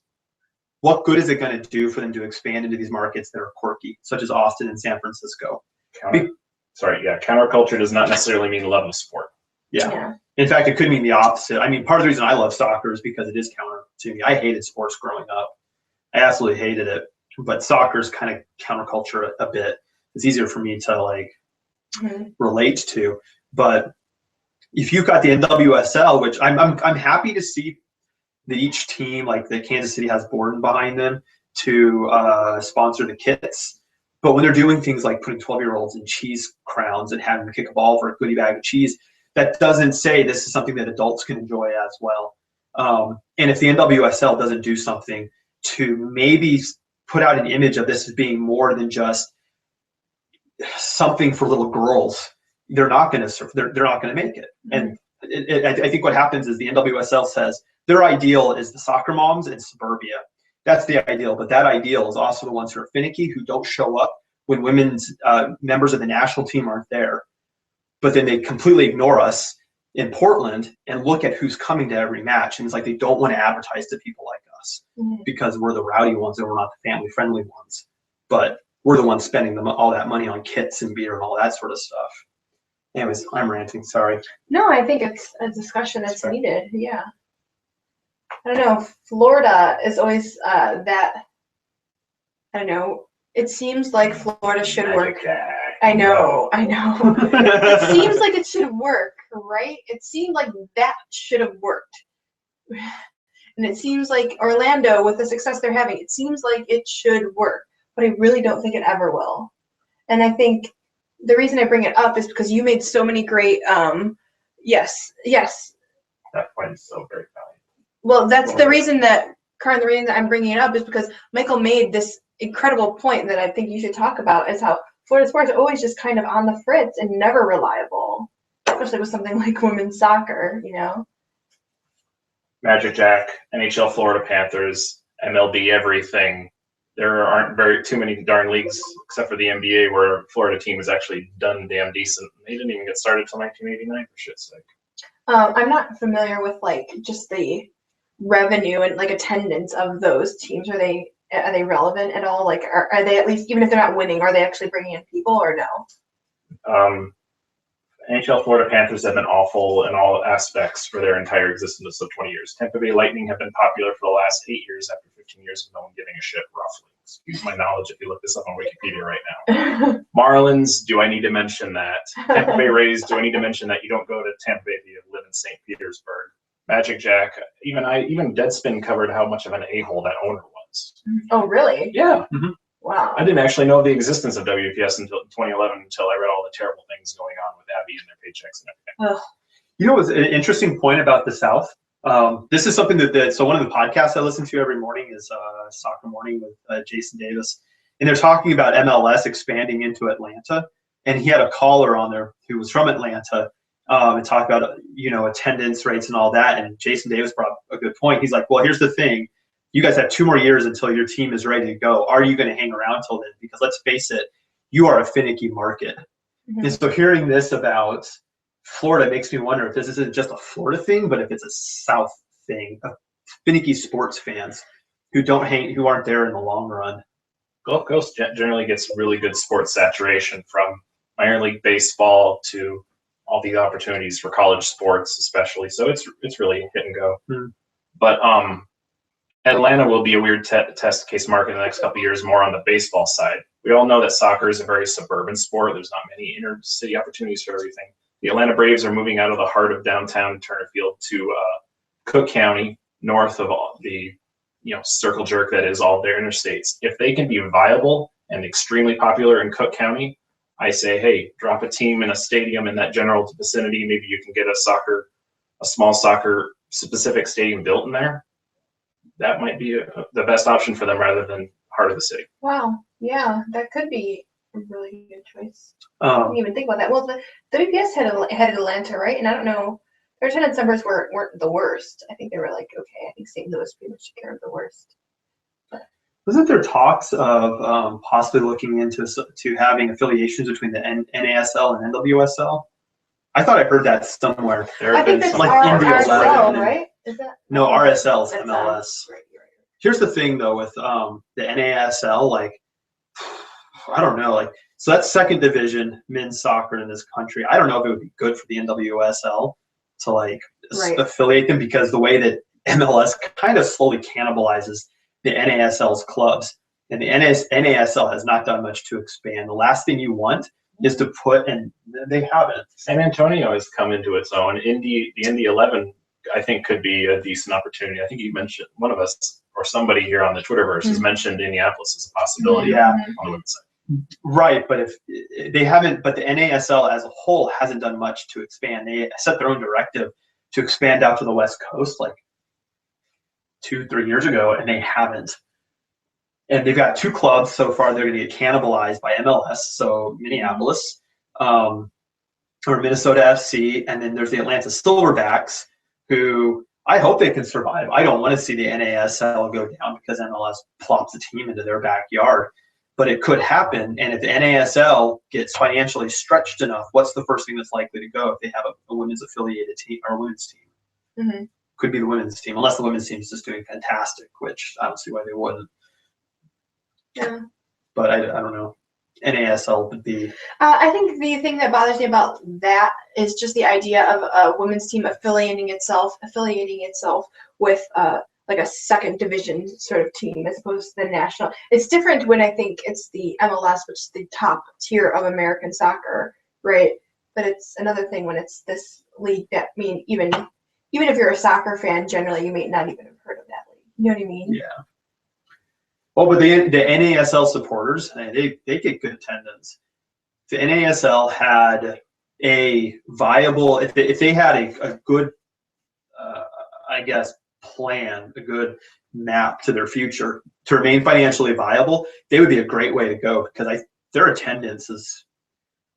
what good is it going to do for them to expand into these markets that are quirky, such as Austin and San Francisco? Counterculture does not necessarily mean love of sport. Yeah. In fact, it could mean the opposite. I mean, part of the reason I love soccer is because it is counter to me. I hated sports growing up. I absolutely hated it. But soccer is kind of counterculture a bit. It's easier for me to relate to. But if you've got the NWSL, which I'm happy to see that each team, like the Kansas City has Borden behind them to sponsor the kits. But when they're doing things like putting 12-year-olds in cheese crowns and having them kick a ball for a goodie bag of cheese, that doesn't say this is something that adults can enjoy as well. And if the NWSL doesn't do something to maybe put out an image of this as being more than just something for little girls, they're not going to make it. And I think what happens is the NWSL says their ideal is the soccer moms in suburbia. That's the ideal, but that ideal is also the ones who are finicky, who don't show up when women's members of the national team aren't there. But then they completely ignore us in Portland and look at who's coming to every match. And it's like they don't want to advertise to people like us because we're the rowdy ones and we're not the family-friendly ones. But we're the ones spending all that money on kits and beer and all that sort of stuff. Anyways, I'm ranting. Sorry. No, I think it's a discussion that's needed. Yeah. I don't know. Florida is always that. I don't know. It seems like Florida should work. I know. It seems like it should work, right? It seemed like that should have worked. And it seems like Orlando, with the success they're having, it seems like it should work. But I really don't think it ever will. And I think the reason I bring it up is because you made so many great, yes. That point is so very valuable. Well, that's the reason that, Karin, the reason that I'm bringing it up is because Michael made this incredible point that I think you should talk about, is how Florida sports are always just kind of on the fritz and never reliable, especially with something like women's soccer, you know? Magic Jack, NHL Florida Panthers, MLB everything. There aren't too many darn leagues except for the NBA where a Florida team has actually done damn decent. They didn't even get started until 1989, for shit's sake. I'm not familiar with like just the revenue and like attendance of those teams. Are they relevant at all? Like, are they, at least, even if they're not winning, are they actually bringing in people or no? NHL Florida Panthers have been awful in all aspects for their entire existence of 20 years. Tampa Bay Lightning have been popular for the last 8 years after 15 years of no one giving a shit, roughly. Excuse my knowledge if you look this up on Wikipedia right now. Marlins, do I need to mention that? Tampa Bay Rays, do I need to mention that you don't go to Tampa Bay if you live in St. Petersburg? Magic Jack, even Deadspin covered how much of an a-hole that owner was. Oh, really? Yeah. Wow. I didn't actually know the existence of WPS until 2011, until I read all the terrible things going on with Abby and their paychecks and everything. Ugh. You know, what's an interesting point about the South? This is something so one of the podcasts I listen to every morning is Soccer Morning with Jason Davis. And they're talking about MLS expanding into Atlanta. And he had a caller on there who was from Atlanta and talked about, attendance rates and all that. And Jason Davis brought up a good point. He's like, well, here's the thing. You guys have 2 more years until your team is ready to go. Are you going to hang around till then? Because let's face it, you are a finicky market. And so hearing this about Florida makes me wonder if this isn't just a Florida thing, but if it's a South thing, of finicky sports fans who aren't there in the long run. Gulf Coast generally gets really good sports saturation, from minor league baseball to all these opportunities for college sports, especially. So it's really hit and go. But Atlanta will be a weird test case market in the next couple of years, more on the baseball side. We all know that soccer is a very suburban sport. There's not many inner city opportunities for everything. The Atlanta Braves are moving out of the heart of downtown Turner Field to Cook County, north of all the circle jerk that is all their interstates. If they can be viable and extremely popular in Cook County, I say, hey, drop a team in a stadium in that general vicinity. Maybe you can get a small soccer specific stadium built in there. That might be the best option for them rather than heart of the city. Wow. Yeah, that could be a really good choice. I didn't even think about that. Well, the WPS had Atlanta, right? And I don't know, their attendance numbers weren't the worst. I think they were like, okay, I think St. Louis pretty much took care of the worst. But wasn't there talks of possibly looking into having affiliations between the NASL and NWSL? I thought I heard that somewhere. I think that's like RSL, right? Is that? No, RSL's MLS. Right. Here's the thing, though, with the NASL, like, I don't know, like, so that's second division men's soccer in this country. I don't know if it would be good for the NWSL to, like, affiliate them, because the way that MLS kind of slowly cannibalizes the NASL's clubs, and the NASL has not done much to expand. The last thing you want is to put, and they haven't. San Antonio has come into its own. The Indy 11, I think, could be a decent opportunity. I think you mentioned, one of us or somebody here on the Twitterverse has mentioned Indianapolis as a possibility on the women's side. Right, but if they haven't, but the NASL as a whole hasn't done much to expand. They set their own directive to expand out to the West Coast. Like, 2-3 years ago, and they haven't. And they've got 2 clubs so far. They're going to get cannibalized by MLS, so Minneapolis, or Minnesota FC, and then there's the Atlanta Silverbacks, who I hope they can survive. I don't want to see the NASL go down because MLS plops a team into their backyard, but it could happen. And if the NASL gets financially stretched enough, what's the first thing that's likely to go if they have a women's affiliated team or a women's team? Mm-hmm. Could be the women's team, unless the women's team is just doing fantastic, which I don't see why they wouldn't. Yeah. But I don't know. NASL would be. I think the thing that bothers me about that is just the idea of a women's team affiliating itself with like a second division sort of team as opposed to the national. It's different when I think it's the MLS, which is the top tier of American soccer, right? But it's another thing when it's this league that, I mean, even if you're a soccer fan, generally you may not even have heard of that league. You know what I mean? Yeah. Well, but the NASL supporters, they get good attendance. If the NASL had a viable, if they had a good, I guess, plan, a good map to their future to remain financially viable, they would be a great way to go because their attendance is,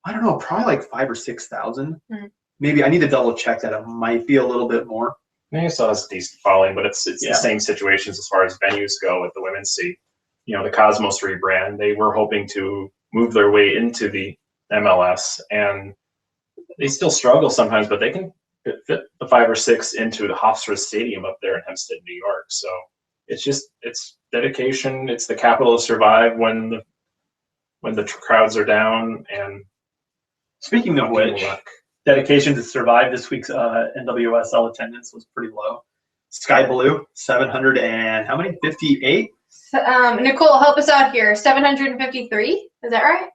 I don't know, probably like 5,000 or 6,000. Mm-hmm. Maybe I need to double check that. It might be a little bit more. NASL has a decent following, but it's the same situations as far as venues go with the women's seat. You know, the Cosmos rebrand, they were hoping to move their way into the MLS, and they still struggle sometimes, but they can fit the 5 or 6 into the Hofstra Stadium up there in Hempstead, New York. So it's dedication. It's the capital to survive when the crowds are down. And speaking of which, dedication to survive, this week's NWSL attendance was pretty low. Sky Blue, 700 and how many? 58? Nicole, help us out here. 753, is that right?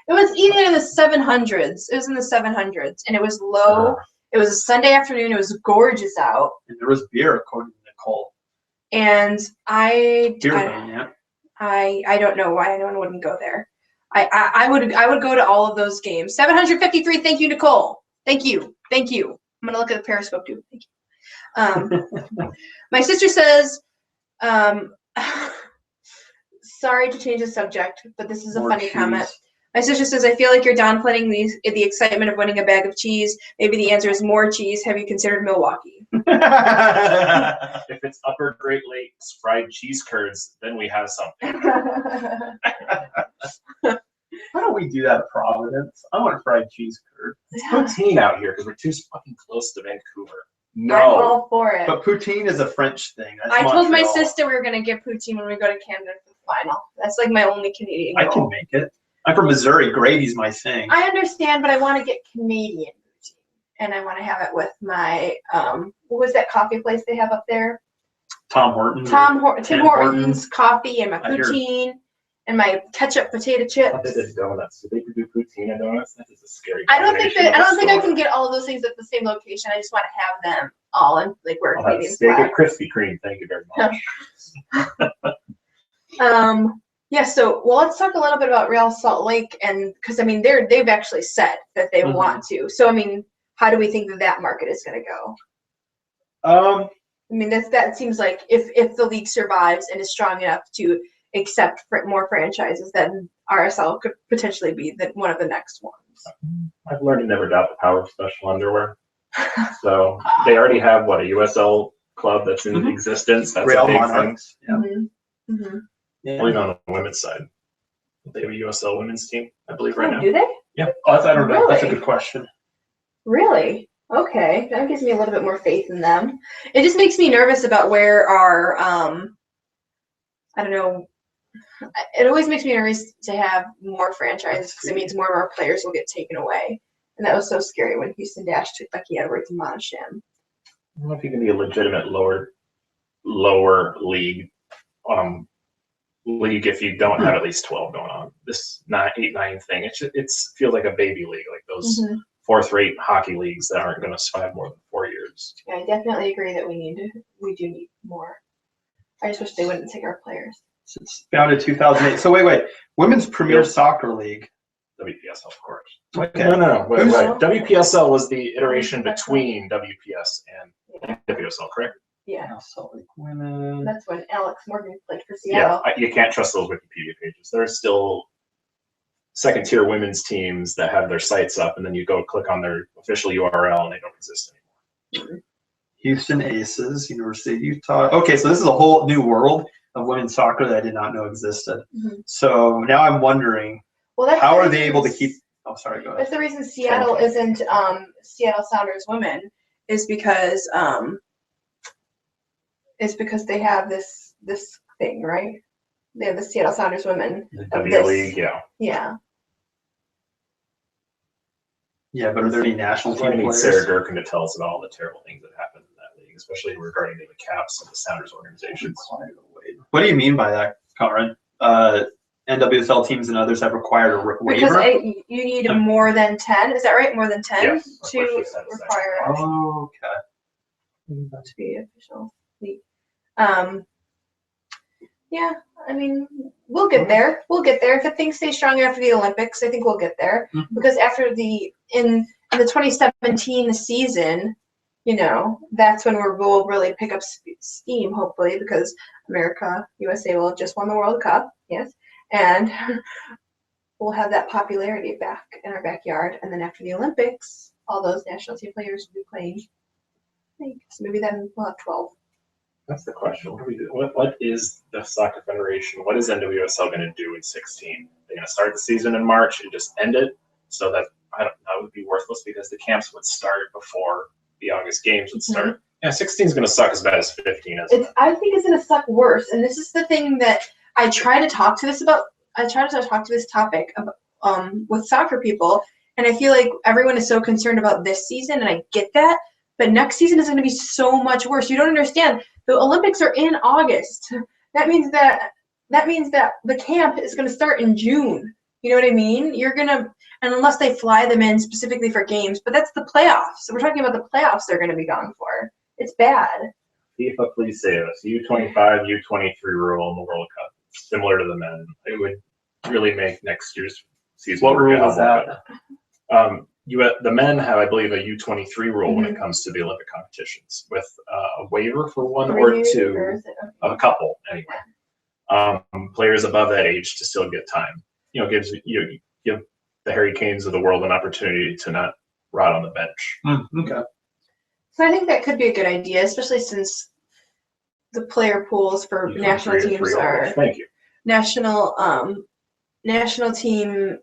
It was even in the 700s. It was in the 700s, and it was low. It was a Sunday afternoon. It was gorgeous out. And there was beer, according to Nicole. And I don't know why anyone wouldn't go there. I would go to all of those games. 753. Thank you, Nicole. Thank you. I'm gonna look at the Periscope too. Thank you. My sister says. Sorry to change the subject, but this is a funny comment. My sister says, I feel like you're downplaying the excitement of winning a bag of cheese. Maybe the answer is more cheese. Have you considered Milwaukee? If it's Upper Great Lakes fried cheese curds, then we have something. Why don't we do that at Providence? I want a fried cheese curd. It's poutine out here because we're too fucking close to Vancouver. No. I'm all for it. But poutine is a French thing. I told my sister we were going to get poutine when we go to Canada for the final. That's like my only Canadian goal. I can make it. I'm from Missouri. Gravy's my thing. I understand, but I want to get Canadian poutine. And I want to have it with my, what was that coffee place they have up there? Tim Hortons coffee and my poutine. And my ketchup potato chips. I did donuts. Do they do poutine and donuts? That is a scary. I don't think I can get all of those things at the same location. I just want to have them all in like where Canadian steak and Krispy Kreme. Thank you very much. Yeah. So let's talk a little bit about Real Salt Lake, and because I mean they've actually said that they want to. So I mean, how do we think that market is going to go? I mean that seems like if the league survives and is strong enough to accept more franchises, then RSL could potentially be one of the next ones. I've learned to never doubt the power of special underwear. So they already have a USL club that's in existence. That's Real a big Monarchs. thing. Yeah. Only on the women's side. They have a USL women's team, I believe, right now. Do they? Yeah. I don't know. That's a good question. Really? Okay. That gives me a little bit more faith in them. It just makes me nervous about where our I don't know. It always makes me nervous to have more franchises because it means more of our players will get taken away. And that was so scary when Houston Dash took Becky Edwards and Montasham. I don't know if you can be a legitimate lower league if you don't have at least 12 going on. This 8-9 thing, it feels like a baby league, like those fourth-rate hockey leagues that aren't going to survive more than 4 years. Yeah, I definitely agree that we do need more. I just wish they wouldn't take our players. It's founded 2008. So wait. Women's Premier Soccer League. WPSL, of course. Okay. No. Wait. WPSL was the iteration between WPS and WPSL, correct? Yeah. Salt Lake women. That's when Alex Morgan played for Seattle. Yeah, you can't trust those Wikipedia pages. There are still second-tier women's teams that have their sites up, and then you go click on their official URL, and they don't exist anymore. Houston Aces, University of Utah. Okay, so this is a whole new world of women's soccer that I did not know existed. So now I'm wondering, how are they able to keep? Oh, sorry, go ahead. That's the reason Seattle isn't Seattle Sounders women is because they have this thing, right? They have the Seattle Sounders women. The W League, yeah. Yeah. Yeah, but are there any national team I need players? Sarah Durkin to tell us about all the terrible things that happened in that league, especially regarding the Caps and the Sounders organizations. What do you mean by that, Conrad? NWSL teams and others have required a waiver? Because you need more than 10. Is that right? More than 10 yes, to require Oh, okay. to be official league. Yeah, I mean, we'll get there. We'll get there. If things stay strong after the Olympics, I think we'll get there. Because after in the 2017 season, that's when we'll really pick up steam, hopefully, because USA will have just won the World Cup, yes, and we'll have that popularity back in our backyard. And then after the Olympics, all those national team players will be playing. I think so maybe then we'll have 12. That's the question. What do we do? What is the Soccer Federation? What is NWSL going to do in 16? They're going to start the season in March and just end it, so that that would be worthless because the camps would start before the August games would start. Yeah, 16 is going to suck as bad as 15 is. I think it's going to suck worse, and this is the thing that I try to talk to this topic about, with soccer people, and I feel like everyone is so concerned about this season, and I get that. But next season is going to be so much worse. You don't understand. The Olympics are in August. That means that the camp is going to start in June. You know what I mean? And unless they fly them in specifically for games, but that's the playoffs. So we're talking about the playoffs they're going to be gone for. It's bad. FIFA, please save us. U25, U23 rule in the World Cup, similar to the men. It would really make next year's season. What rule is that? The men have, I believe, a U23 rule when it comes to the Olympic competitions, with a waiver for one or two of a couple anyway. Players above that age to still get time. Give the Harry Kanes of the world an opportunity to not rot on the bench. Okay. So I think that could be a good idea, especially since the player pools for national teams are national teams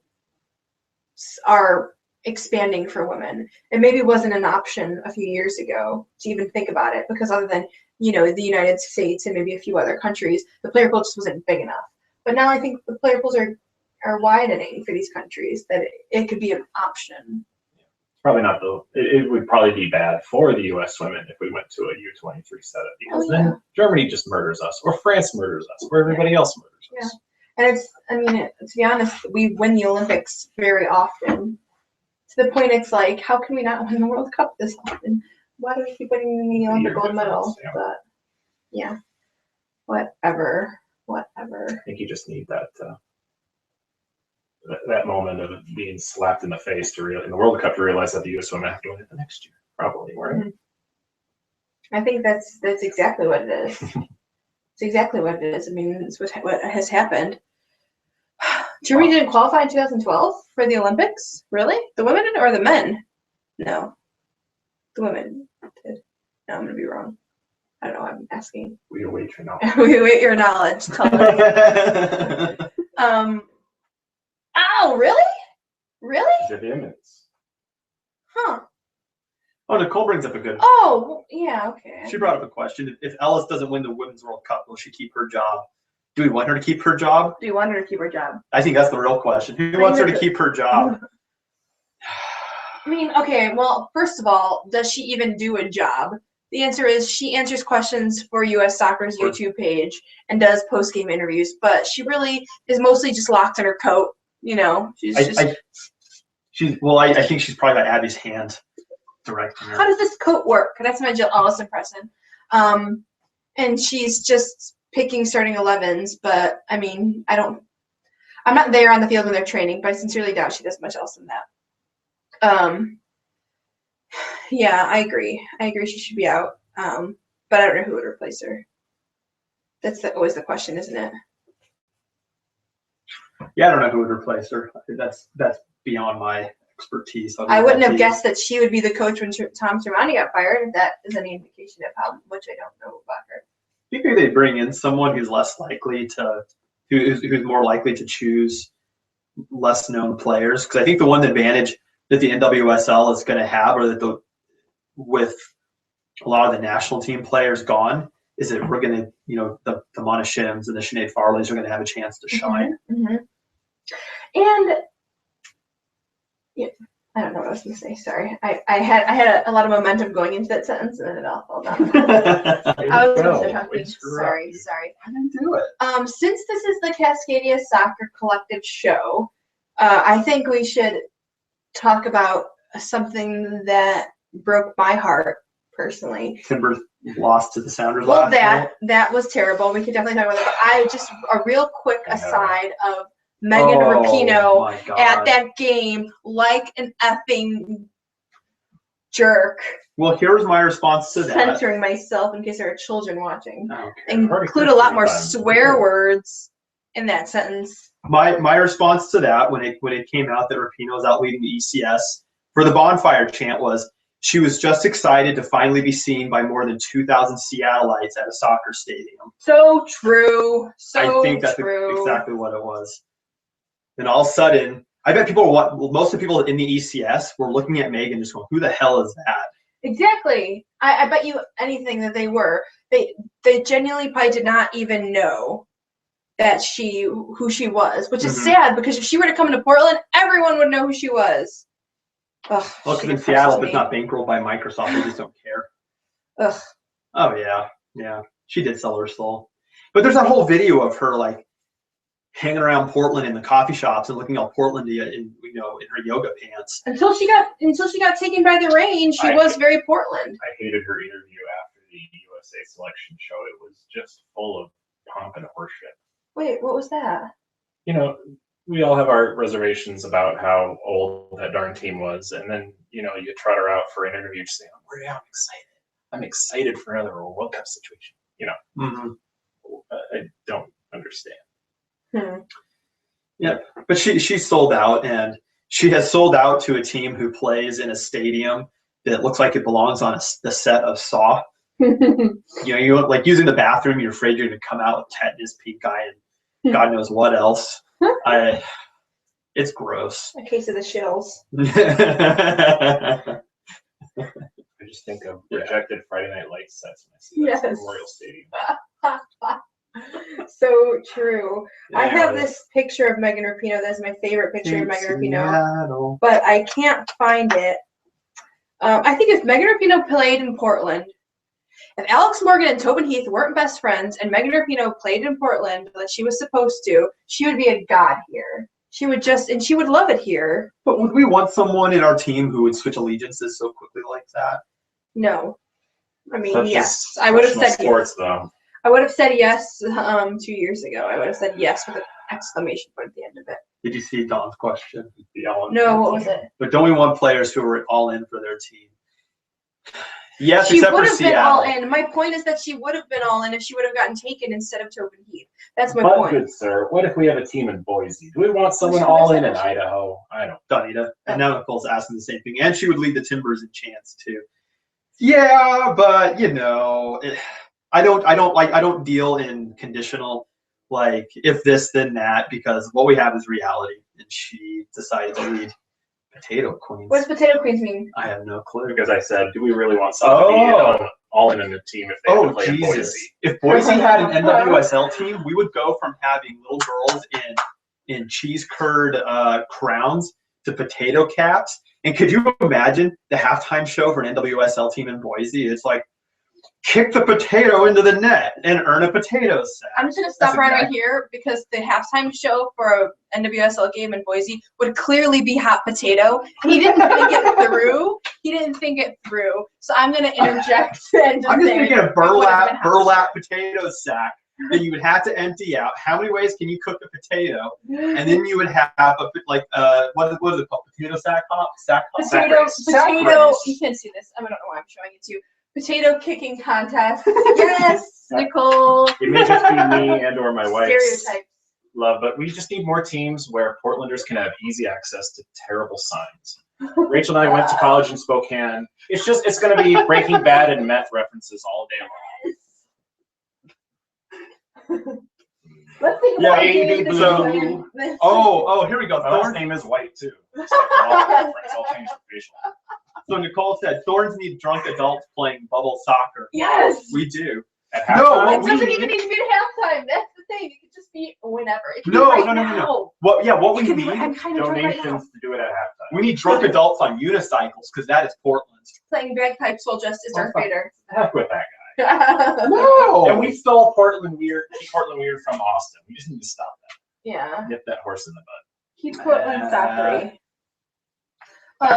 are expanding for women. It maybe wasn't an option a few years ago to even think about it, because other than the United States and maybe a few other countries, the player pool just wasn't big enough. But now I think the player pools are widening for these countries, that it could be an option. Probably not though. It would probably be bad for the U.S. women if we went to a U23 setup, because then Germany just murders us, or France murders us, or everybody else murders us. And to be honest, we win the Olympics very often. To the point it's like, how can we not win the World Cup this often? Why do we keep winning the Olympic gold medal? Yeah. But yeah, whatever. I think you just need that moment of being slapped in the face in the World Cup to realize that the U.S. women have to win it the next year, probably, right? I think that's exactly what it is. It's exactly what it is. I mean, it's what has happened. Germany didn't qualify in 2012 for the Olympics? Really? The women or the men? No. The women did. No, I'm going to be wrong. I don't know. I'm asking. We await your knowledge. We await your knowledge. Tell us. Oh, really? Really? The women's. Huh. Oh, Nicole brings up a good. Oh, yeah, okay. She brought up a question. If Ellis doesn't win the Women's World Cup, will she keep her job? Do we want her to keep her job? Do you want her to keep her job? I think that's the real question. Who wants her to keep her job? I mean, okay, well, first of all, does she even do a job? The answer is she answers questions for U.S. Soccer's YouTube page and does post-game interviews, but she really is mostly just locked in her coat. I think she's probably got Abby's hand directing her. How does this coat work? That's my Jill Ellis impression. And she's just picking starting 11s, but I mean, I'm not there on the field when they're training, but I sincerely doubt she does much else than that. Yeah, I agree. She should be out. but I don't know who would replace her. That's always the question, isn't it? Yeah, I don't know who would replace her. That's beyond my expertise. I wouldn't have guessed that she would be the coach when Tom Sermanni got fired, if that is any indication of how much I don't know about her. Maybe they bring in someone who's less likely to, who's more likely to choose less known players. Because I think the one advantage that the NWSL is going to have, or that with a lot of the national team players gone, is that we're going to, the Mona Shims and the Sinead Farleys are going to have a chance to shine. Mm-hmm. And yeah, I don't know what I was going to say. Sorry, I had a lot of momentum going into that sentence, and then it all fell down. I was going to start talking. Sorry. I didn't do it. Since this is the Cascadia Soccer Collective show, I think we should talk about something that broke my heart personally. Timbers lost to the Sounders last night. That was terrible. We could definitely talk about that. But a real quick aside of Megan Rapinoe at that game like an effing jerk. Well, here's my response to that. Censoring myself in case there are children watching. Okay. Include a lot more swear words in that sentence. My response to that when it came out that Rapinoe was out leading the ECS for the bonfire chant was, she was just excited to finally be seen by more than 2,000 Seattleites at a soccer stadium. So true. I think that's exactly what it was. And all of a sudden, I bet most of the people in the ECS were looking at Megan just going, who the hell is that? Exactly. I bet you anything that they were. They genuinely probably did not even know that who she was, which is sad, because if she were to come into Portland, everyone would know who she was. Ugh, well, because in Seattle, if it's not bankrolled by Microsoft, they just don't care. Ugh. Oh yeah. She did sell her soul. But there's that whole video of her like hanging around Portland in the coffee shops and looking all Portlandy in her yoga pants. Until she got taken by the rain, she was very Portland. I hated her interview after the USA selection show. It was just full of pomp and horseshit. Wait, what was that? We all have our reservations about how old that darn team was, and then you trot her out for an interview, just saying, "I'm excited. I'm excited for another World Cup situation." I don't understand. Yeah, but she sold out, and she has sold out to a team who plays in a stadium that looks like it belongs on the set of Saw. You like using the bathroom, you're afraid you're going to come out with tetanus, pink eye, and God knows what else. It's gross. A case of the shills. I just think of rejected Friday Night Lights sets when I see that at Memorial Stadium. So true. Yeah, I have this picture of Megan Rapinoe. That's my favorite picture of Megan Rapinoe. But I can't find it. I think if Megan Rapinoe played in Portland, if Alex Morgan and Tobin Heath weren't best friends and Megan Rapinoe played in Portland like she was supposed to, she would be a god here. She would she would love it here. But would we want someone in our team who would switch allegiances so quickly like that? No. I mean, yes. I would have said yes. Though. I would have said yes 2 years ago. I would have said yes with an exclamation point at the end of it. Did you see Don's question? No, what was it? But don't we want players who are all in for their team? Yes, she except would for have been all in. My point is that she would have been all in if she would have gotten taken instead of Tobin Heath. That's my point. Good sir, what if we have a team in Boise? Do we want someone all in Idaho? I don't. Donita. And now Nicole's asking the same thing. And she would lead the Timbers in chance too. Yeah, but I don't deal in conditional like if this then that, because what we have is reality, and she decided to lead Potato Queens. What does Potato Queens mean? I have no clue. Because I said, do we really want someone to be all in a team if they play in Boise? If Boise had an NWSL team, we would go from having little girls in cheese curd crowns to potato caps. And could you imagine the halftime show for an NWSL team in Boise? It's like, kick the potato into the net and earn a potato sack. I'm just going to stop right here because the halftime show for an NWSL game in Boise would clearly be hot potato. He didn't think it through. So I'm going to interject. I'm just thinking of burlap potato sack that you would have to empty out. How many ways can you cook a potato? And then you would have what is it called? Potato sack hop? Potato. You can't see this. I don't know why I'm showing it to you. Potato kicking contest. Yes, Nicole. It may just be me and or my wife's Stereotypes. love, but we just need more teams where Portlanders can have easy access to terrible signs. Rachel and I went to college in Spokane. It's going to be Breaking Bad and meth references all day long. Let's think Yeah, about baby blue. Oh, here we go. My last Thorns. name is White too. It's like all reference. I'll change the facial. So Nicole said, Thorns need drunk adults playing bubble soccer. Yes. We do. At No, halftime, what It we doesn't need- even need to be at halftime. That's the thing. It could just be whenever. It could No, be right no. now. What we It could be. need, I'm kind of drunk right now. donations to do it at halftime. we need drunk adults on unicycles because that is Portland. Playing bagpipes while dressed as Darth Vader. Heck with that guy. No. And we stole Portland Weird from Austin. We just need to stop that. Yeah. Nip that horse in the bud. Keep Portland soccery.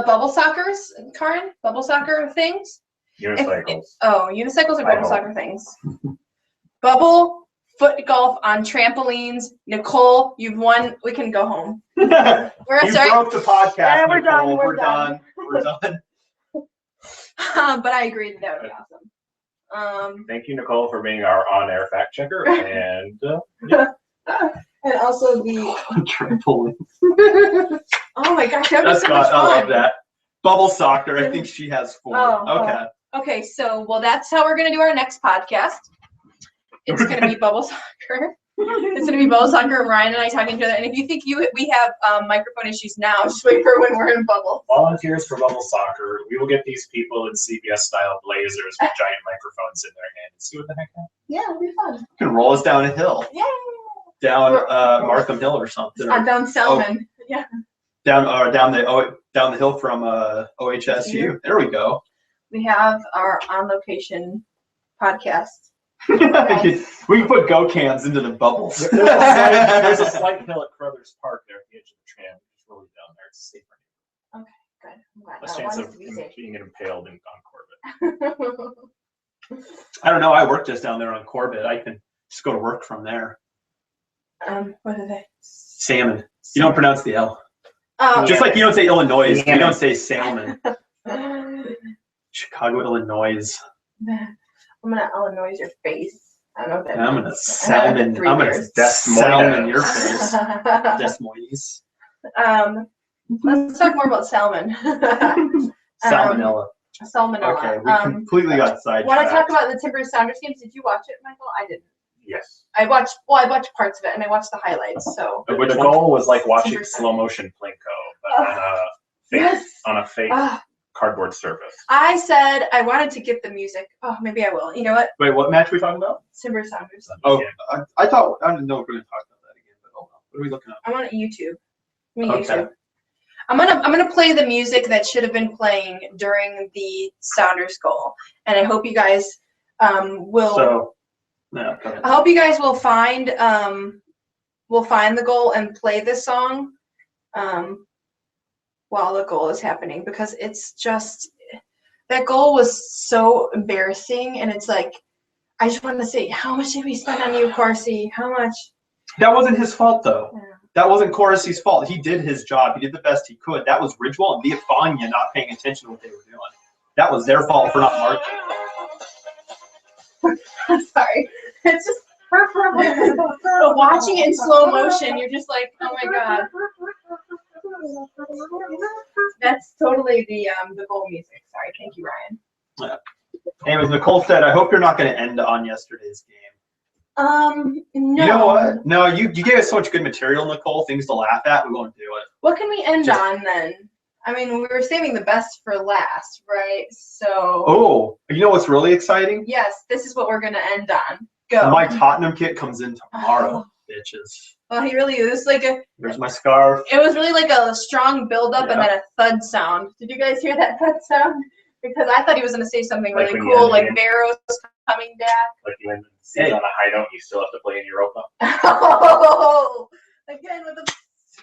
Bubble soccers, Karin? Bubble soccer things? Unicycles. Unicycles are I bubble hope. soccer things. Bubble, foot golf on trampolines. Nicole, you've won. We can go home. You Sorry. broke the podcast. Yeah, we're done, Nicole. we're done. We're done. But I agree that would be awesome. Thank you, Nicole, for being our on-air fact checker. And And also the Trampoline. oh my gosh, that was That's so much I fun. love that. Bubble soccer. I think she has 4. Oh, okay. Okay, so that's how we're gonna do our next podcast. It's gonna be bubble soccer. It's gonna be bubble soccer. Ryan and I talking to each other. And if you think we have microphone issues now, just wait for when we're in bubble. volunteers for bubble soccer. We will get these people in CBS-style blazers with giant microphones in their hand and see what the heck happens. Yeah, it'll be fun. You can roll us down a hill. Yay! Down Markham Hill or something. Or Down Selman. Yeah. down the hill from OHSU. There we go. We have our on location podcast. We can put go cans into the bubbles. There's a slight hill at Crothers Park there at the edge of the tram. It's really down there. It's safer. Good. I'm glad. Less I chance want of us to be safe. being impaled on Corbett. I don't know. I work just down there on Corbett. I can just go to work from there. What are they? Salmon. You don't pronounce the L. Um, Just like you don't say Illinois. You Salmon. don't say salmon. Chicago, Illinois. I'm gonna Illinois your face. I don't know what that I'm means. gonna salmon. I'm gonna salmon your face. Des Moines. Let's talk more about salmon. Salmonella. Salmonella. Okay, we completely got sidetracked. Want to talk about the Timbers Sounders games? Did you watch it, Michael? I didn't. Yes. I watched parts of it and I watched the highlights. So The goal was like watching Timbers slow motion Plinko, but on a fake cardboard surface. I said I wanted to get the music. Oh, maybe I will. You know what? Wait, what match are we talking about? Timbers Sounders. Oh, I thought I didn't know if we were going to talk about that again, but oh well. What are we looking at? I'm on YouTube. Okay. YouTube. I'm gonna play the music that should have been playing during the Sounders goal, and I hope you guys will. So, yeah, go ahead. I hope you guys will find the goal and play this song while the goal is happening, because it's just that goal was so embarrassing, and it's like I just want to say, how much did we spend on you, Corsi? How much? That wasn't his fault though. Yeah. That wasn't Corsi's fault. He did his job. He did the best he could. That was Ridgewell and Viafania not paying attention to what they were doing. That was their fault for not marking. I'm sorry. It's just but watching it in slow motion, you're just like, oh my god. That's totally the goal music. Sorry, thank you, Ryan. Anyways, Nicole said, I hope you're not going to end on yesterday's game. No. You know what? No, you gave us so much good material, Nicole, things to laugh at. We won't do it. What can we end on then? I mean, we were saving the best for last, right? So. Oh, you know what's really exciting? Yes, this is what we're gonna end on. Go. My Tottenham kit comes in tomorrow, bitches. Oh, he really was like a. There's my scarf. It was really like a strong build up and Yeah. then a thud sound. Did you guys hear that thud sound? Because I thought he was gonna say something Like really when you cool, end like the game. Vero's coming back. Like you end the season on a high note, you still have to play in Europa. Oh, again with the.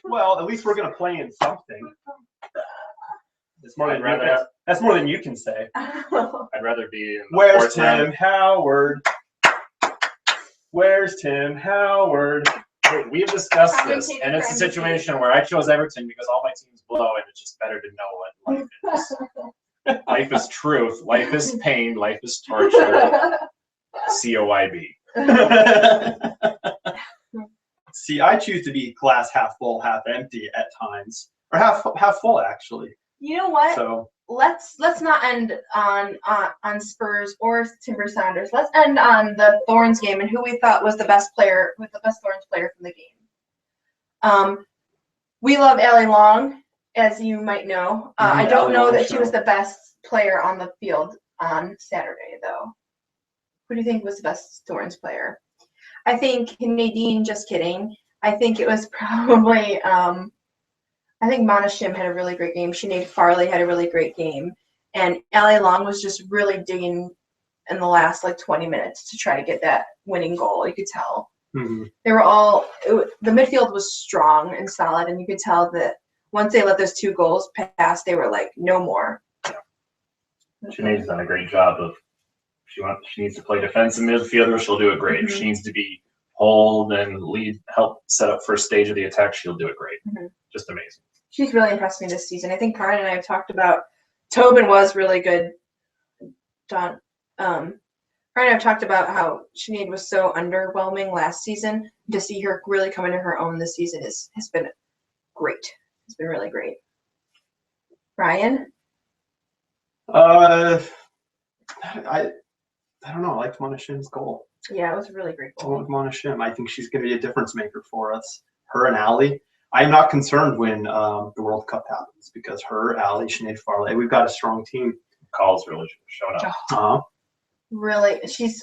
Well, at least we're going to play in something. That's more, I'd than you can say. I'd rather be in the Where's fourth round. Tim Howard? Where's Tim Howard? Hey, we've discussed this, Commentator and it's a for situation where I chose Everton because all my teams blow, and it's just better to know what life is. Life is truth. Life is pain. Life is torture. COIB. See, I choose to be glass half full, half empty at times, or half full actually. You know what? So let's not end on Spurs or Timber Sounders. Let's end on the Thorns game and who we thought was the best player, Thorns player from the game. We love Allie Long, as you might know. I don't know that she was the best player on the field on Saturday, though. Who do you think was the best Thorns player? I think Nadine, just kidding. I think it was probably, I think Mana Shim had a really great game. Sinead Farley had a really great game. And Allie Long was just really digging in the last, 20 minutes to try to get that winning goal. You could tell. Mm-hmm. They were all, the midfield was strong and solid, and you could tell that once they let those 2 goals pass, they were like, no more. Sinead's done a great job of, she needs to play defensive midfielder, she'll do it great. Mm-hmm. If she needs to be hold and lead, help set up first stage of the attack, she'll do it great. Mm-hmm. Just amazing. She's really impressed me this season. I think Brian and I have talked about Tobin was really good. Brian and I have talked about how Sinead was so underwhelming last season. To see her really come into her own this season has been great. It's been really great. Brian? I don't know. I liked Mana Shim's goal. Yeah, it was a really great goal. I like Mana Shim. I think she's going to be a difference maker for us. Her and Allie. I'm not concerned when the World Cup happens because her, Allie, Sinead Farley, we've got a strong team. Call's really showing up. Uh-huh. Really, she's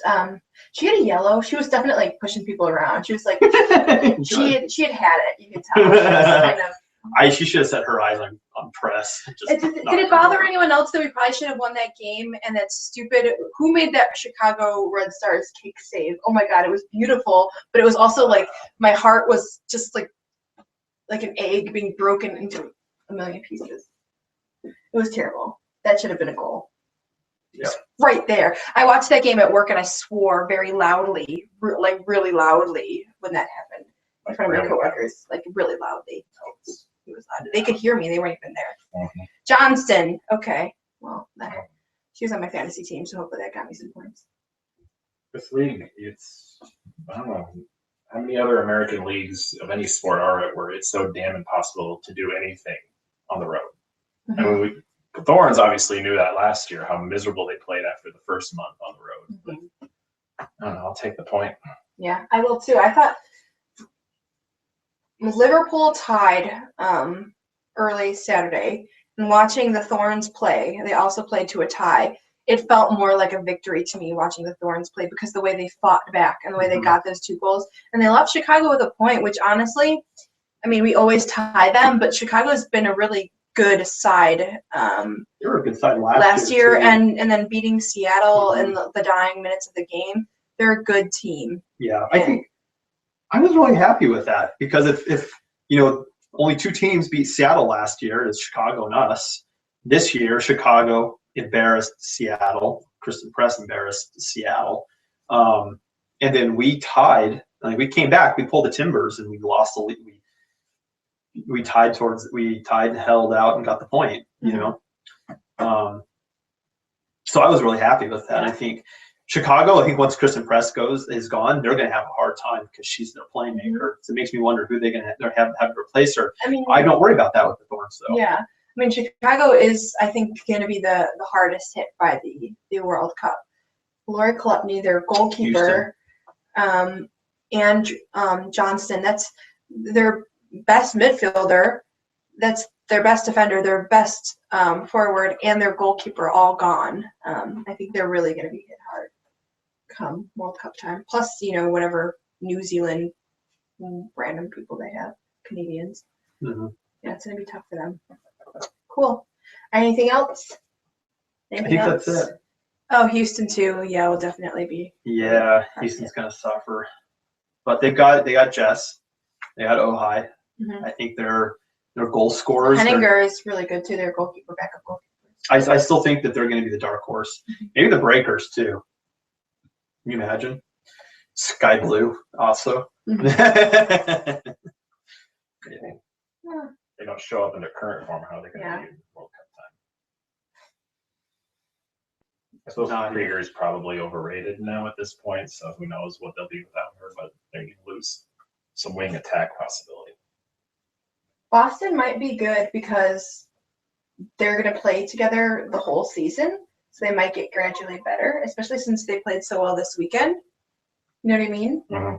she had a yellow. She was definitely pushing people around. She was like she had it. You could tell. She was kind of. She should have set her eyes on press. Did it bother anyone else that we probably should have won that game? And that stupid, who made that Chicago Red Stars kick save? Oh my God, it was beautiful, but it was also like my heart was just like an egg being broken into a million pieces. It was terrible. That should have been a goal. Yeah. Right there. I watched that game at work and I swore very loudly, really loudly when that happened in front of my coworkers, really loudly. It was loud. They could hear me. They weren't even there. Mm-hmm. Johnston. Okay. Well, she was on my fantasy team, so hopefully that got me some points. This league, I don't know how many other American leagues of any sport are it where it's so damn impossible to do anything on the road. Mm-hmm. I mean, Thorns obviously knew that last year, how miserable they played after the first month on the road. Mm-hmm. But I don't know, I'll take the point. Yeah, I will too. I thought Liverpool tied early Saturday, and watching the Thorns play, they also played to a tie. It felt more like a victory to me watching the Thorns play because the way they fought back and the way they got those 2 goals. And they left Chicago with a point, which honestly, I mean, we always tie them, but Chicago's been a really good side. They were a good side last year and then beating Seattle in the dying minutes of the game. They're a good team. Yeah, I think I was really happy with that because if only 2 teams beat Seattle last year, it's Chicago and us. This year, Chicago embarrassed Seattle. Kristen Press embarrassed Seattle. And then we tied. We came back. We pulled the Timbers and we lost the lead. We tied and held out and got the point, so I was really happy with that. I think Chicago, once Kristen Press is gone, they're going to have a hard time because she's their playmaker. So it makes me wonder who they're going to have to replace her. I mean, I don't worry about that with the Thorns, though. Yeah. I mean, Chicago is, I think, going to be the hardest hit by the World Cup. Lori Kolupny, their goalkeeper, and Johnston, that's their best midfielder, that's their best defender, their best forward, and their goalkeeper all gone. I think they're really going to be hit hard come World Cup time. Plus, whatever New Zealand random people they have, Canadians. Mm-hmm. Yeah, it's going to be tough for them. Cool. Anything else? Anything else? That's it. Oh, Houston too. Yeah, will definitely be. Yeah, Houston's going to suffer. But they got Jess. They got Ojai. Mm-hmm. I think their goal scorers. Henninger is really good too. Their goalkeeper, backup goalkeeper. I still think that they're going to be the dark horse. Mm-hmm. Maybe the Breakers too. Can you imagine? Sky Blue also. Mm-hmm. They don't show up in their current form. How are they going to be in World Cup time? I suppose Krieger is probably overrated now at this point, so who knows what they'll do without her, but they can lose some wing attack possibility. Boston might be good because they're going to play together the whole season, so they might get gradually better, especially since they played so well this weekend. You know what I mean? Mm-hmm.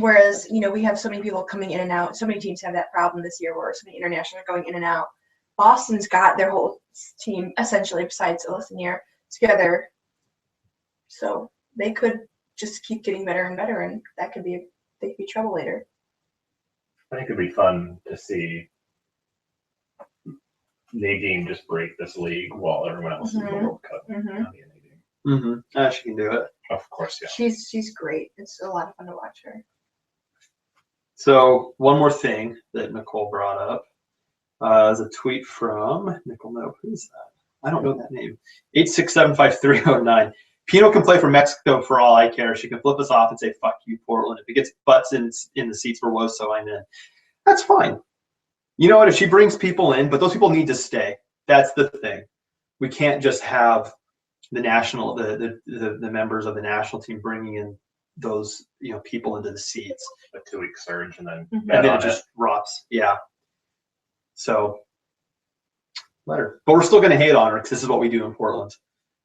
Whereas, we have so many people coming in and out. So many teams have that problem this year where so many international are going in and out. Boston's got their whole team, essentially, besides Ellis and Yer, together. So they could just keep getting better and better, and they could be trouble later. I think it'd be fun to see Nadine just break this league while everyone else is in the World Cup. She can do it. Of course, yeah. She's great. It's a lot of fun to watch her. So one more thing that Nicole brought up is a tweet from Nicole. No, who's that? I don't know that name. 8675309. Pino can play for Mexico for all I care. She can flip us off and say, fuck you, Portland. If it gets butts in the seats for Woso, I'm in. That's fine. You know what? If she brings people in, but those people need to stay. That's the thing. We can't just have the members of the national team bringing in those people into the seats. A 2-week surge and then it just rots. Yeah. So let her. But we're still going to hate on her because this is what we do in Portland.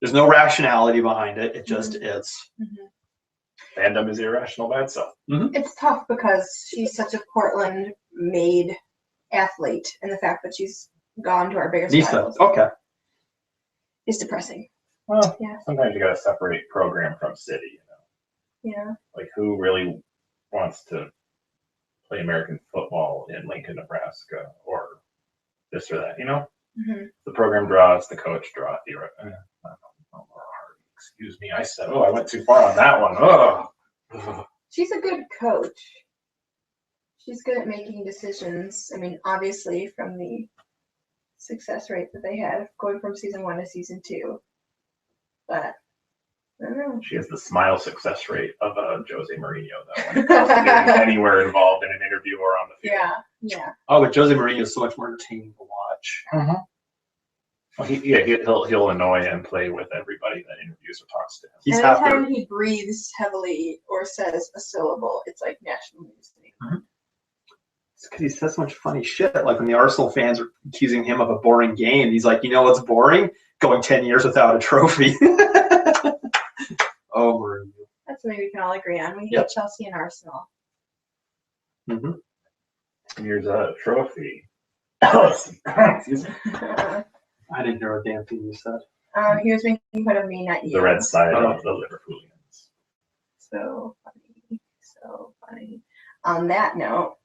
There's no rationality behind it. It just is. Fandom is irrational by itself. It's tough because she's such a Portland-made athlete, and the fact that she's gone to our biggest rivals is depressing. Well, sometimes you got to separate program from city. Yeah. Like, who really wants to play American football in Lincoln, Nebraska, or this or that? The program draws, the coach draws. Excuse me, I said, I went too far on that one. Oh. She's a good coach. She's good at making decisions. I mean, obviously, from the success rate that they had going from season 1 to season 2. But I don't know. She has the smile success rate of Jose Mourinho, though, when it comes to getting anywhere involved in an interview or on the field. Yeah. Oh, but Jose Mourinho is so much more entertaining to watch. Well, he'll annoy and play with everybody that interviews or talks to him. Anytime he breathes heavily or says a syllable, it's like national news to me. It's because he says so much funny shit. Like when the Arsenal fans are accusing him of a boring game, he's like, what's boring? Going 10 years without a trophy. Oh, Mourinho. That's something we can all agree on. We hate Chelsea and Arsenal. 10 years without a trophy. Excuse me. I didn't hear a damn thing you said. He was making fun of me, not you. The red side of the Liverpoolians. So funny. On that note.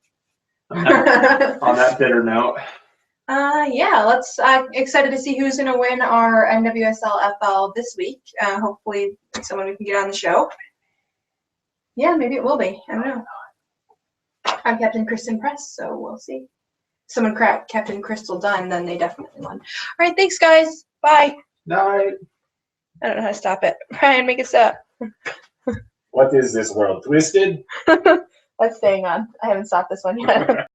On that bitter note. Let's excited to see who's going to win our NWSL FL this week. Hopefully someone we can get on the show. Yeah, maybe it will be. I don't know. I'm Captain Kristen Press, so we'll see. Someone cracked Captain Crystal Dunn, then they definitely won. All right, thanks, guys. Bye. Night. I don't know how to stop it. Brian, make it stop. What is this world? Twisted? That's staying on. I haven't stopped this one yet.